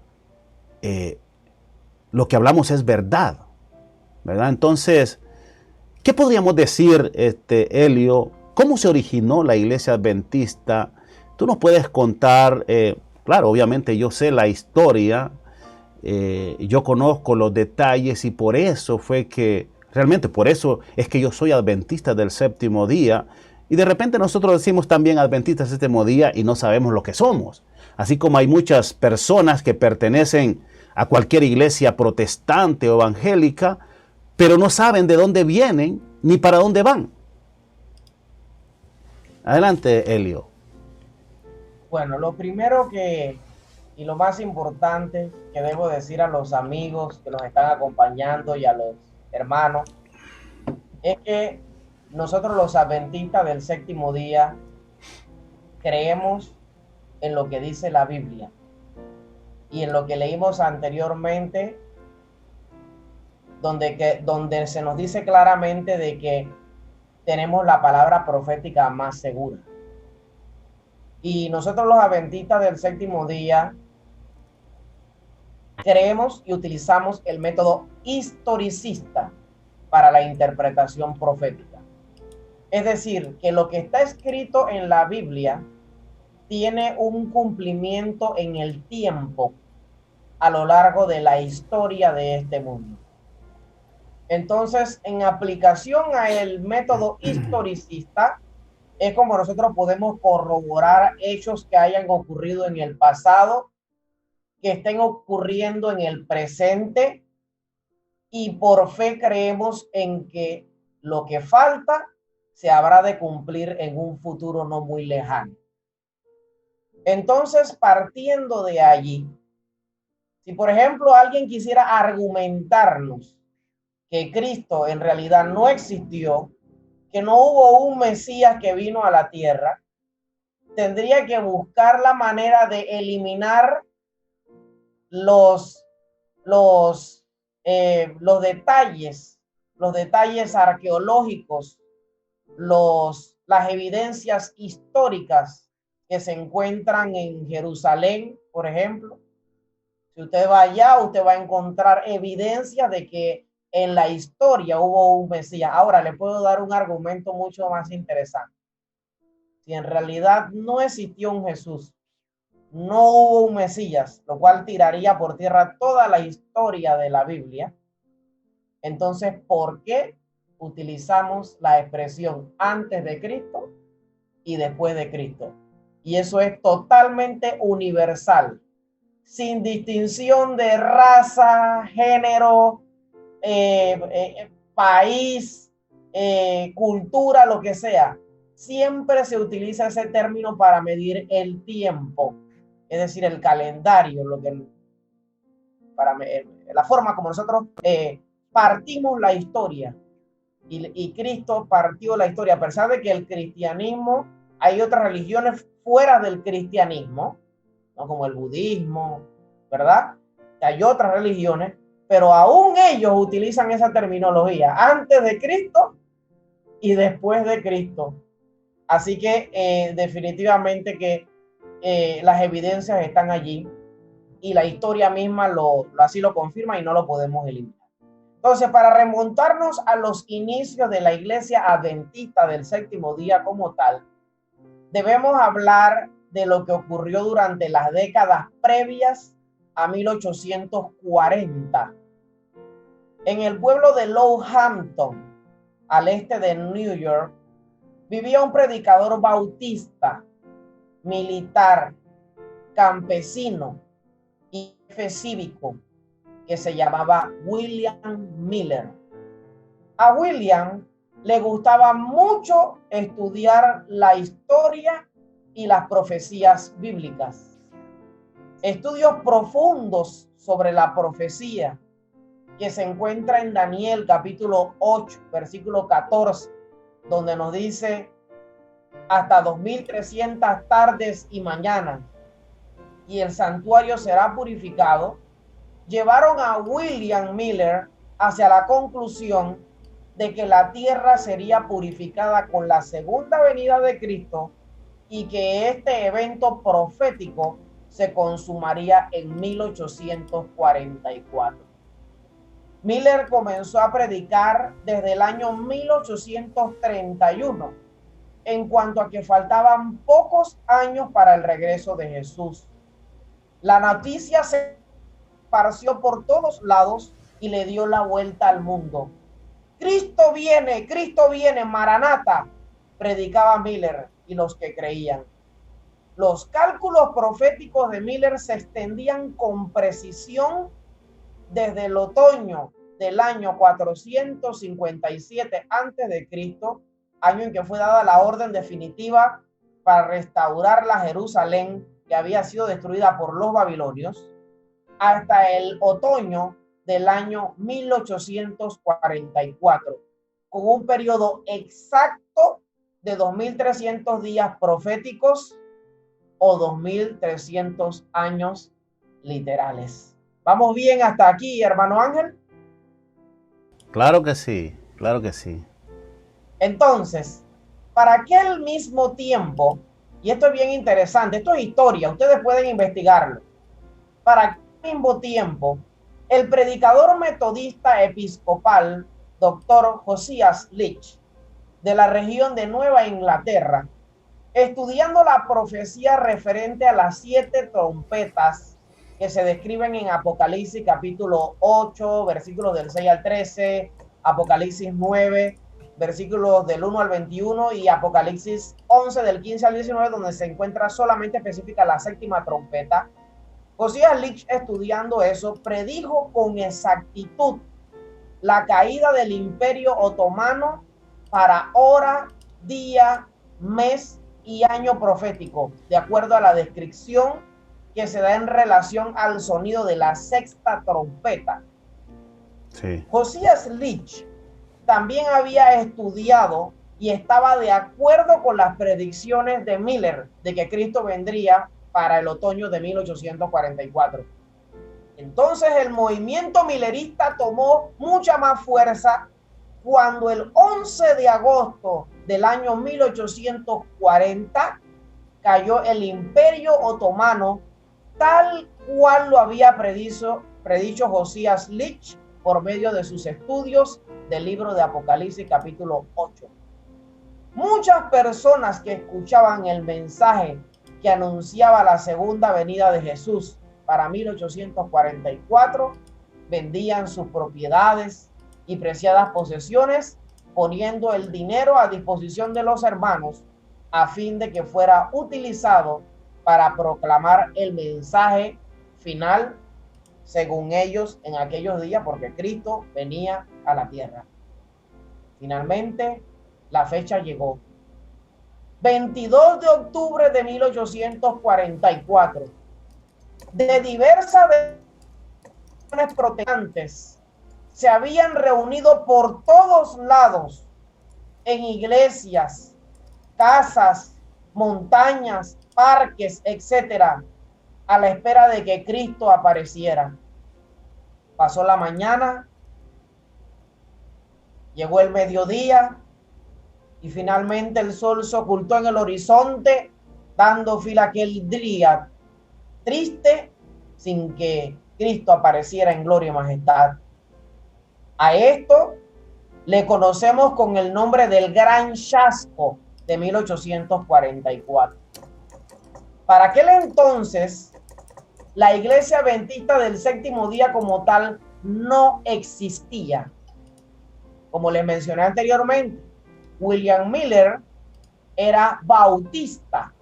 lo que hablamos es verdad, ¿verdad? Entonces, ¿qué podríamos decir, Elio? ¿Cómo se originó la iglesia adventista? Tú nos puedes contar, claro, obviamente yo sé la historia, yo conozco los detalles y por eso realmente por eso es que yo soy adventista del séptimo día. Y de repente nosotros decimos también adventistas del séptimo día y no sabemos lo que somos. Así como hay muchas personas que pertenecen a cualquier iglesia protestante o evangélica, pero no saben de dónde vienen ni para dónde van. Adelante, Elio. Bueno, lo primero y lo más importante que debo decir a los amigos que nos están acompañando y a los hermanos es que nosotros los adventistas del séptimo día creemos en lo que dice la Biblia y en lo que leímos anteriormente, donde se nos dice claramente de que tenemos la palabra profética más segura. Y nosotros los adventistas del séptimo día creemos y utilizamos el método historicista para la interpretación profética. Es decir, que lo que está escrito en la Biblia tiene un cumplimiento en el tiempo a lo largo de la historia de este mundo. Entonces, en aplicación a el método historicista, es como nosotros podemos corroborar hechos que hayan ocurrido en el pasado, que estén ocurriendo en el presente, y por fe creemos en que lo que falta se habrá de cumplir en un futuro no muy lejano. Entonces, partiendo de allí, si por ejemplo alguien quisiera argumentarnos que Cristo en realidad no existió, que no hubo un Mesías que vino a la tierra, tendría que buscar la manera de eliminar los detalles arqueológicos, las evidencias históricas que se encuentran en Jerusalén, por ejemplo. Si usted va allá, usted va a encontrar evidencia de que en la historia hubo un Mesías. Ahora le puedo dar un argumento mucho más interesante. Si en realidad no existió un Jesús, no hubo un Mesías, lo cual tiraría por tierra toda la historia de la Biblia, entonces, ¿por qué utilizamos la expresión antes de Cristo y después de Cristo? Y eso es totalmente universal, sin distinción de raza, género, país, cultura, lo que sea. Siempre se utiliza ese término para medir el tiempo, es decir, el calendario, la forma como nosotros partimos la historia. Y Cristo partió la historia, a pesar de que el cristianismo, hay otras religiones fuera del cristianismo, ¿no? Como el budismo, ¿verdad? Hay otras religiones, pero aún ellos utilizan esa terminología, antes de Cristo y después de Cristo. Así que definitivamente que las evidencias están allí y la historia misma así lo confirma y no lo podemos eliminar. Entonces, para remontarnos a los inicios de la iglesia adventista del séptimo día como tal, debemos hablar de lo que ocurrió durante las décadas previas a 1840. En el pueblo de Lowhampton, al este de New York, vivía un predicador bautista, militar, campesino y jefe cívico que se llamaba William Miller. A William le gustaba mucho estudiar la historia y las profecías bíblicas. estudios profundos sobre la profecía que se encuentra en Daniel capítulo 8, versículo 14, donde nos dice hasta 2300 tardes y mañanas y el santuario será purificado, llevaron a William Miller hacia la conclusión de que la tierra sería purificada con la segunda venida de Cristo y que este evento profético se consumaría en 1844. Miller comenzó a predicar desde el año 1831, en cuanto a que faltaban pocos años para el regreso de Jesús. La noticia se esparció por todos lados y le dio la vuelta al mundo. Cristo viene, Maranata, predicaba Miller y los que creían. Los cálculos proféticos de Miller se extendían con precisión desde el otoño del año 457 a.C., año en que fue dada la orden definitiva para restaurar la Jerusalén que había sido destruida por los babilonios, hasta el otoño del año 1844, con un periodo exacto de 2300 días proféticos o 2300 años literales. ¿Vamos bien hasta aquí, hermano Ángel? Claro que sí, claro que sí. Entonces, para aquel mismo tiempo, y esto es bien interesante, esto es historia, ustedes pueden investigarlo. Para aquel mismo tiempo, el predicador metodista episcopal, doctor Josias Leach, de la región de Nueva Inglaterra, estudiando la profecía referente a las 7 trompetas que se describen en Apocalipsis capítulo 8, versículos del 6 al 13, Apocalipsis 9, versículos del 1 al 21 y Apocalipsis 11 del 15 al 19, donde se encuentra solamente específica la 7ª trompeta. Josias Leach, estudiando eso, predijo con exactitud la caída del Imperio Otomano para hora, día, mes y año profético, de acuerdo a la descripción que se da en relación al sonido de la 6ª trompeta. Sí. Josias Leach también había estudiado y estaba de acuerdo con las predicciones de Miller de que Cristo vendría para el otoño de 1844. Entonces el movimiento millerista tomó mucha más fuerza cuando el 11 de agosto del año 1840 cayó el Imperio Otomano, tal cual lo había predicho Josias Leach por medio de sus estudios del libro de Apocalipsis capítulo 8. Muchas personas que escuchaban el mensaje que anunciaba la segunda venida de Jesús para 1844 vendían sus propiedades y preciadas posesiones, poniendo el dinero a disposición de los hermanos a fin de que fuera utilizado para proclamar el mensaje final, según ellos, en aquellos días, porque Cristo venía a la tierra. Finalmente, la fecha llegó. 22 de octubre de 1844. De diversas denominaciones protestantes se habían reunido por todos lados, en iglesias, casas, montañas, parques, etcétera, a la espera de que Cristo apareciera. Pasó la mañana, llegó el mediodía y finalmente el sol se ocultó en el horizonte, dando fin a aquel día triste sin que Cristo apareciera en gloria y majestad. A esto le conocemos con el nombre del Gran Chasco de 1844. Para aquel entonces, la Iglesia Adventista del Séptimo Día como tal no existía. Como les mencioné anteriormente, William Miller era bautista,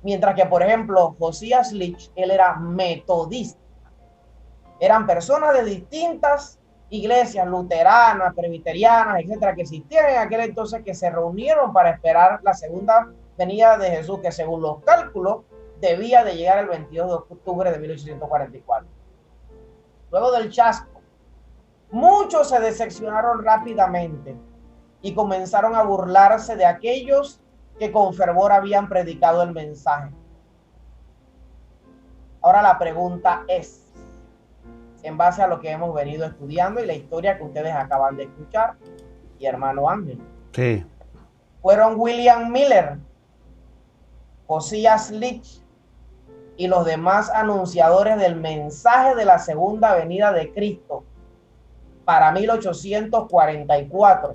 mientras que, por ejemplo, Josias Leach, él era metodista. Eran personas de distintas iglesias luteranas, presbiterianas, etcétera, que existían en aquel entonces, que se reunieron para esperar la segunda venida de Jesús, que según los cálculos debía de llegar el 22 de octubre de 1844. Luego del chasco, muchos se decepcionaron rápidamente y comenzaron a burlarse de aquellos que con fervor habían predicado el mensaje. Ahora la pregunta es, en base a lo que hemos venido estudiando y la historia que ustedes acaban de escuchar, y hermano Ángel. Sí. Fueron William Miller, Josias Leach y los demás anunciadores del mensaje de la segunda venida de Cristo para 1844.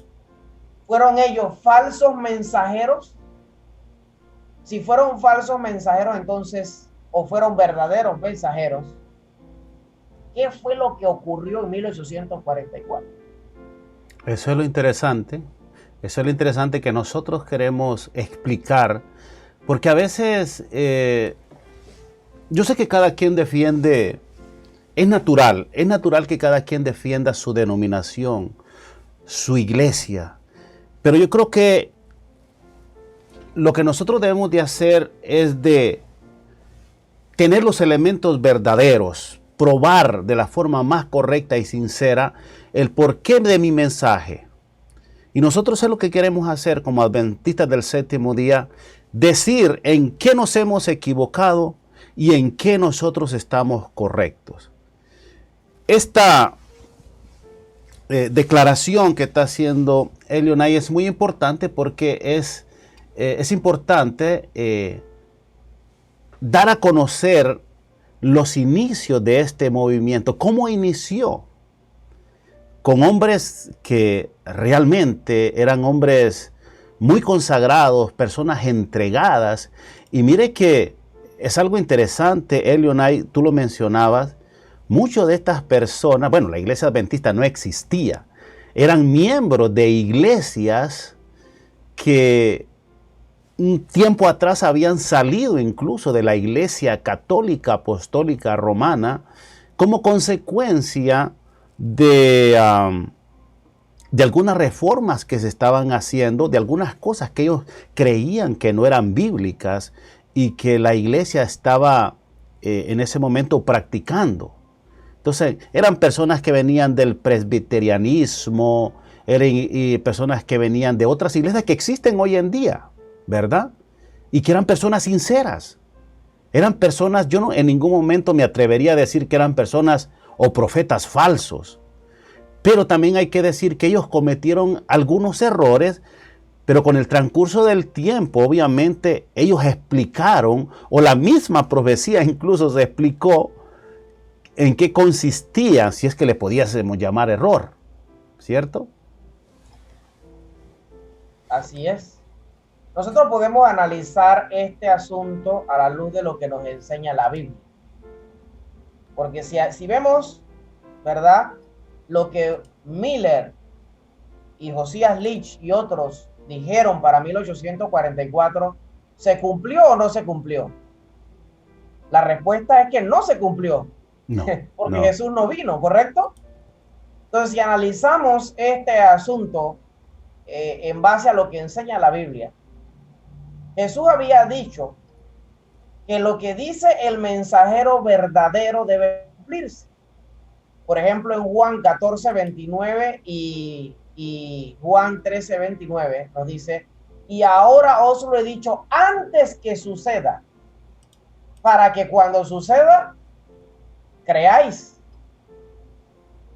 ¿Fueron ellos falsos mensajeros? Si fueron falsos mensajeros, entonces, o fueron verdaderos mensajeros, ¿qué fue lo que ocurrió en 1844? Eso es lo interesante. Eso es lo interesante que nosotros queremos explicar, porque a veces yo sé que cada quien defiende, es natural que cada quien defienda su denominación, su iglesia, pero yo creo que lo que nosotros debemos de hacer es de tener los elementos verdaderos, probar de la forma más correcta y sincera el porqué de mi mensaje. Y nosotros es lo que queremos hacer como adventistas del séptimo día, decir en qué nos hemos equivocado y en qué nosotros estamos correctos. Esta declaración que está haciendo Elionay es muy importante porque es importante dar a conocer los inicios de este movimiento, cómo inició, con hombres que realmente eran hombres muy consagrados, personas entregadas. Y mire que es algo interesante, Elionay, tú lo mencionabas, muchas de estas personas, bueno, la iglesia adventista no existía, eran miembros de iglesias que un tiempo atrás habían salido incluso de la iglesia católica apostólica romana como consecuencia de algunas reformas que se estaban haciendo, de algunas cosas que ellos creían que no eran bíblicas y que la iglesia estaba en ese momento practicando. Entonces, eran personas que venían del presbiterianismo, eran personas que venían de otras iglesias que existen hoy en día, ¿verdad? Y que eran personas sinceras. Eran personas, yo no en ningún momento me atrevería a decir que eran personas o profetas falsos. Pero también hay que decir que ellos cometieron algunos errores, pero con el transcurso del tiempo, obviamente, ellos explicaron, o la misma profecía incluso se explicó en qué consistía, si es que le podíamos llamar error, ¿cierto? Así es. Nosotros podemos analizar este asunto a la luz de lo que nos enseña la Biblia. Porque si vemos, ¿verdad?, lo que Miller y Josias Leach y otros dijeron para 1844, ¿se cumplió o no se cumplió? La respuesta es que no se cumplió, No, porque no. Jesús no vino, ¿correcto? Entonces, si analizamos este asunto en base a lo que enseña la Biblia, Jesús había dicho que lo que dice el mensajero verdadero debe cumplirse. Por ejemplo, en Juan 14:29 y Juan 13:29 nos dice, y ahora os lo he dicho antes que suceda, para que cuando suceda, creáis.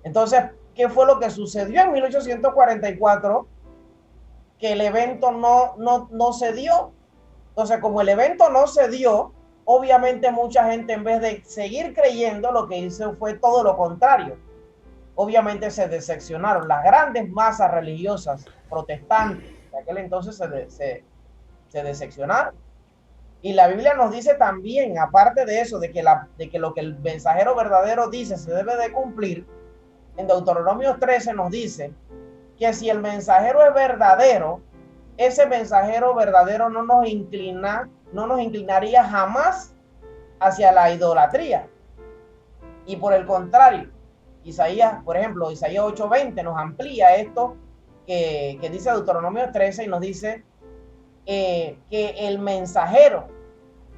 Entonces, ¿qué fue lo que sucedió en 1844? Que el evento no se dio. Entonces, como el evento no se dio, obviamente mucha gente, en vez de seguir creyendo, lo que hizo fue todo lo contrario. Obviamente se decepcionaron. Las grandes masas religiosas protestantes de aquel entonces se decepcionaron. Y la Biblia nos dice también, aparte de eso, de que lo que el mensajero verdadero dice se debe de cumplir, en Deuteronomio 13 nos dice que si el mensajero es verdadero, ese mensajero verdadero no nos inclinaría jamás hacia la idolatría. Y por el contrario, Isaías, por ejemplo, Isaías 8:20 nos amplía esto que dice Deuteronomio 13 y nos dice que el mensajero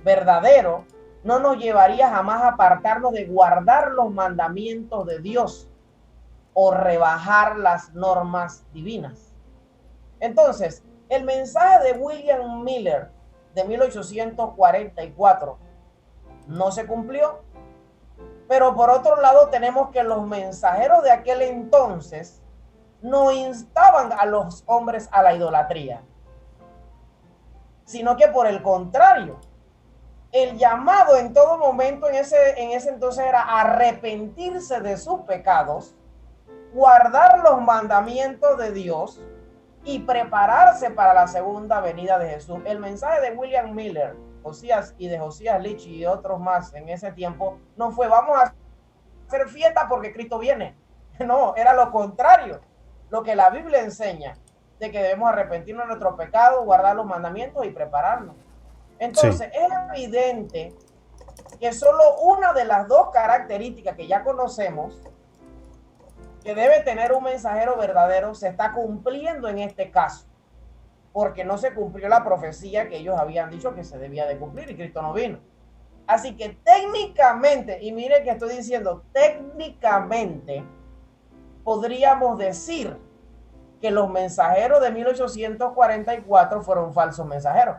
verdadero no nos llevaría jamás a apartarnos de guardar los mandamientos de Dios o rebajar las normas divinas. Entonces, el mensaje de William Miller de 1844 no se cumplió, pero por otro lado tenemos que los mensajeros de aquel entonces no instaban a los hombres a la idolatría, sino que por el contrario, el llamado en todo momento en ese entonces era arrepentirse de sus pecados, guardar los mandamientos de Dios y prepararse para la segunda venida de Jesús. El mensaje de William Miller, Josías y de Josías Litch y otros más en ese tiempo no fue vamos a hacer fiesta porque Cristo viene. No, era lo contrario. Lo que la Biblia enseña de que debemos arrepentirnos de nuestros pecados, guardar los mandamientos y prepararnos. Entonces, sí, es evidente que solo una de las dos características que ya conocemos que debe tener un mensajero verdadero se está cumpliendo en este caso, porque no se cumplió la profecía que ellos habían dicho que se debía de cumplir y Cristo no vino. Así que técnicamente, y mire que estoy diciendo, técnicamente podríamos decir que los mensajeros de 1844 fueron falsos mensajeros.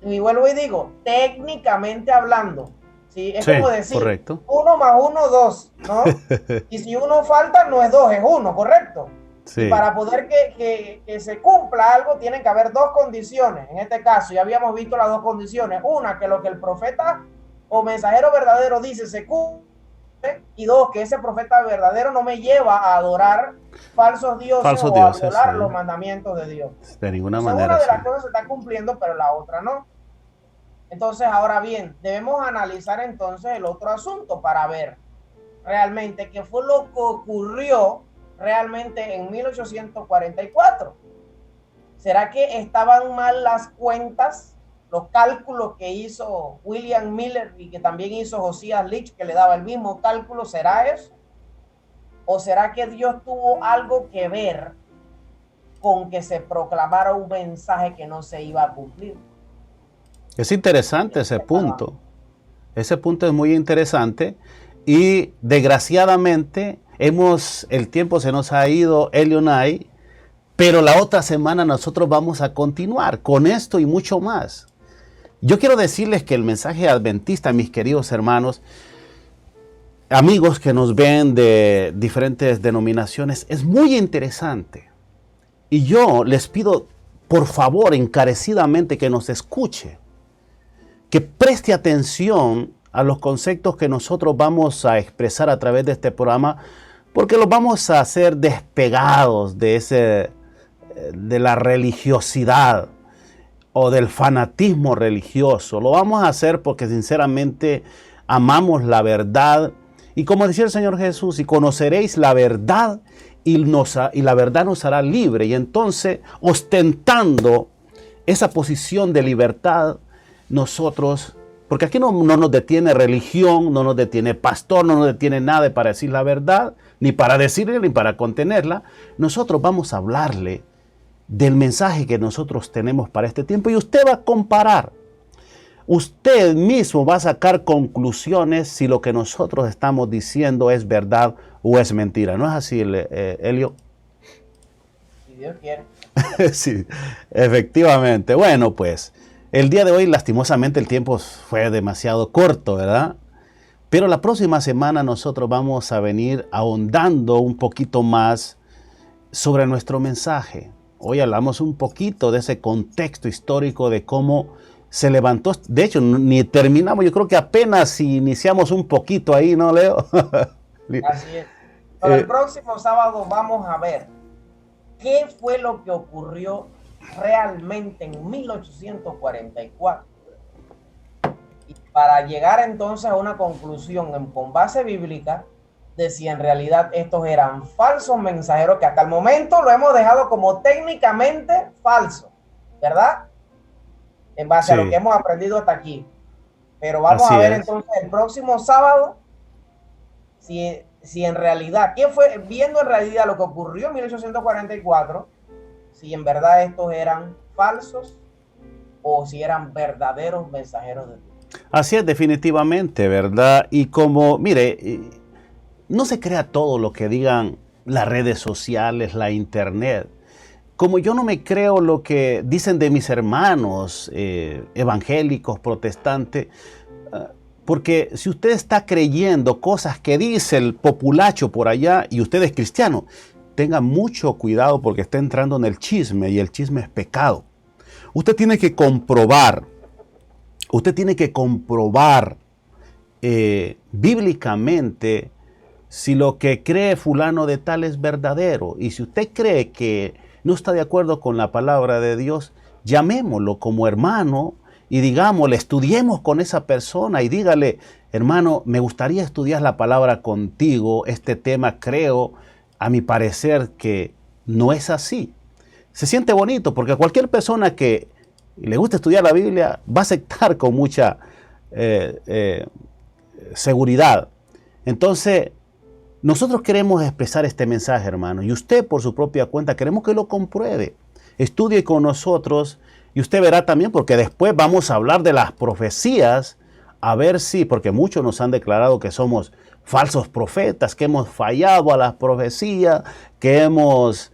Y vuelvo y digo, técnicamente hablando, ¿sí? Es como decir, correcto. 1 más 1, 2, ¿no? Y si uno falta, no es 2, es 1, ¿correcto? Sí. Y para poder que se cumpla algo, tienen que haber dos condiciones. En este caso, ya habíamos visto las dos condiciones. Una, que lo que el profeta o mensajero verdadero dice se cumple. Y dos, que ese profeta verdadero no me lleva a adorar falsos dioses o a violar los mandamientos de Dios. De ninguna manera. Una de las cosas se está cumpliendo, pero la otra no. Entonces, ahora bien, debemos analizar entonces el otro asunto para ver realmente qué fue lo que ocurrió realmente en 1844. ¿Será que estaban mal las cuentas, los cálculos que hizo William Miller y que también hizo Josías Litch, que le daba el mismo cálculo? ¿Será eso? ¿O será que Dios tuvo algo que ver con que se proclamara un mensaje que no se iba a cumplir? Es interesante ese punto. Ese punto es muy interesante y desgraciadamente el tiempo se nos ha ido, Elionai, pero la otra semana nosotros vamos a continuar con esto y mucho más. Yo quiero decirles que el mensaje adventista, mis queridos hermanos, amigos que nos ven de diferentes denominaciones, es muy interesante. Y yo les pido, por favor, encarecidamente que nos escuche, que preste atención a los conceptos que nosotros vamos a expresar a través de este programa, porque los vamos a hacer despegados de la religiosidad o del fanatismo religioso. Lo vamos a hacer porque sinceramente amamos la verdad. Y como decía el Señor Jesús, y conoceréis la verdad y la verdad nos hará libre. Y entonces, ostentando esa posición de libertad, nosotros, porque aquí no nos detiene religión, no nos detiene pastor, no nos detiene nada para decir la verdad, ni para decirle, ni para contenerla. Nosotros vamos a hablarle del mensaje que nosotros tenemos para este tiempo y usted va a comparar. Usted mismo va a sacar conclusiones si lo que nosotros estamos diciendo es verdad o es mentira. ¿No es así, Elio? Si Dios quiere. Sí, efectivamente. Bueno, pues el día de hoy, lastimosamente, el tiempo fue demasiado corto, ¿verdad? Pero la próxima semana nosotros vamos a venir ahondando un poquito más sobre nuestro mensaje. Hoy hablamos un poquito de ese contexto histórico de cómo se levantó. De hecho, ni terminamos, yo creo que apenas iniciamos un poquito ahí, ¿no, Leo? Así es. Para el próximo sábado vamos a ver qué fue lo que ocurrió realmente en 1844. Y para llegar entonces a una conclusión con base bíblica de si en realidad estos eran falsos mensajeros, que hasta el momento lo hemos dejado como técnicamente falso, ¿verdad? En base a lo que hemos aprendido hasta aquí. Pero vamos a ver entonces el próximo sábado si en realidad, viendo en realidad lo que ocurrió en 1844, si en verdad estos eran falsos o si eran verdaderos mensajeros de Dios. Así es, definitivamente, ¿verdad? Y como, mire, no se crea todo lo que digan las redes sociales, la internet. Como yo no me creo lo que dicen de mis hermanos evangélicos, protestantes, porque si usted está creyendo cosas que dice el populacho por allá y usted es cristiano, tenga mucho cuidado porque está entrando en el chisme y el chisme es pecado. Usted tiene que comprobar bíblicamente si lo que cree fulano de tal es verdadero. Y si usted cree que no está de acuerdo con la palabra de Dios, llamémoslo como hermano y digámosle, estudiemos con esa persona y dígale, hermano, me gustaría estudiar la palabra contigo, este tema creo, a mi parecer que no es así. Se siente bonito porque cualquier persona que le gusta estudiar la Biblia va a aceptar con mucha seguridad. Entonces, nosotros queremos expresar este mensaje, hermano, y usted por su propia cuenta queremos que lo compruebe. Estudie con nosotros y usted verá también, porque después vamos a hablar de las profecías, a ver si, porque muchos nos han declarado que somos falsos profetas, que hemos fallado a las profecías, que hemos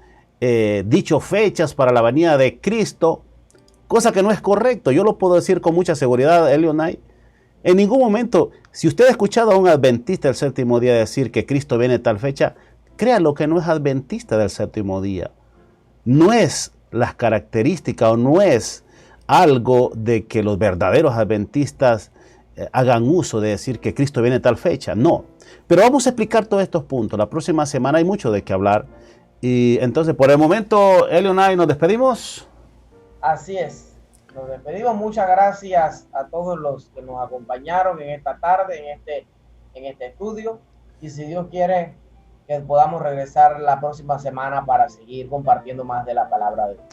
dicho fechas para la venida de Cristo, cosa que no es correcto. Yo lo puedo decir con mucha seguridad, Elionay. En ningún momento, si usted ha escuchado a un adventista del séptimo día decir que Cristo viene tal fecha, créalo que no es adventista del séptimo día. No es las características o no es algo de que los verdaderos adventistas hagan uso de decir que Cristo viene tal fecha. No. Pero vamos a explicar todos estos puntos. La próxima semana hay mucho de qué hablar. Y entonces, por el momento, Elionay, nos despedimos. Así es. Nos despedimos. Muchas gracias a todos los que nos acompañaron en esta tarde, en este estudio. Y si Dios quiere, que podamos regresar la próxima semana para seguir compartiendo más de la palabra de Dios.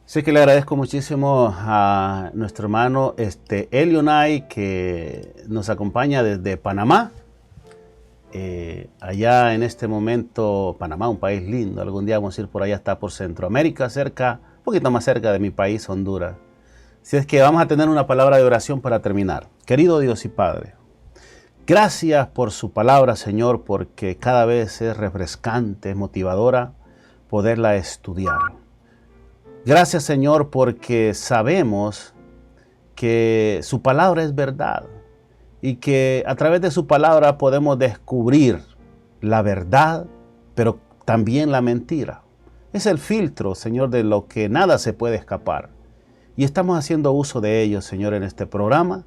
Sé que le agradezco muchísimo a nuestro hermano Elionay, que nos acompaña desde Panamá. Allá en este momento, Panamá, un país lindo. Algún día vamos a ir por allá, está por Centroamérica, cerca, un poquito más cerca de mi país, Honduras. Así es que vamos a tener una palabra de oración para terminar. Querido Dios y Padre, gracias por su palabra, Señor, porque cada vez es refrescante, es motivadora poderla estudiar. Gracias, Señor, porque sabemos que su palabra es verdad y que a través de su palabra podemos descubrir la verdad, pero también la mentira. Es el filtro, Señor, de lo que nada se puede escapar. Y estamos haciendo uso de ello, Señor, en este programa.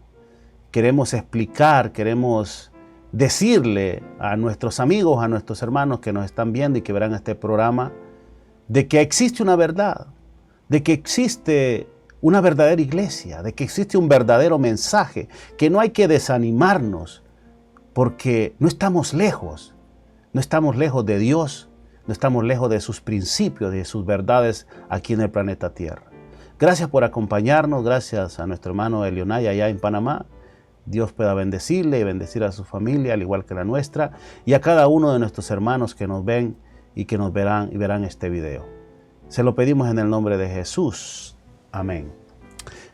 Queremos explicar, queremos decirle a nuestros amigos, a nuestros hermanos que nos están viendo y que verán este programa, de que existe una verdad, de que existe una verdadera iglesia, de que existe un verdadero mensaje, que no hay que desanimarnos, porque no estamos lejos de Dios, no estamos lejos de sus principios, de sus verdades aquí en el planeta Tierra. Gracias por acompañarnos, gracias a nuestro hermano Elionay allá en Panamá. Dios pueda bendecirle y bendecir a su familia, al igual que la nuestra, y a cada uno de nuestros hermanos que nos ven y que nos verán y verán este video. Se lo pedimos en el nombre de Jesús. Amén.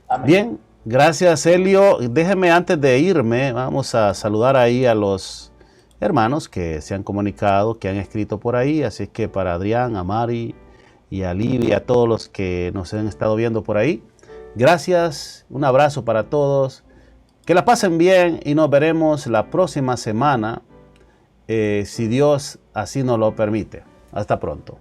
Amén. Bien, gracias, Elio. Déjeme antes de irme, vamos a saludar ahí a los hermanos que se han comunicado, que han escrito por ahí. Así que para Adrián, a Mari y a Livia, y a todos los que nos han estado viendo por ahí, gracias, un abrazo para todos. Que la pasen bien y nos veremos la próxima semana, si Dios así nos lo permite. Hasta pronto.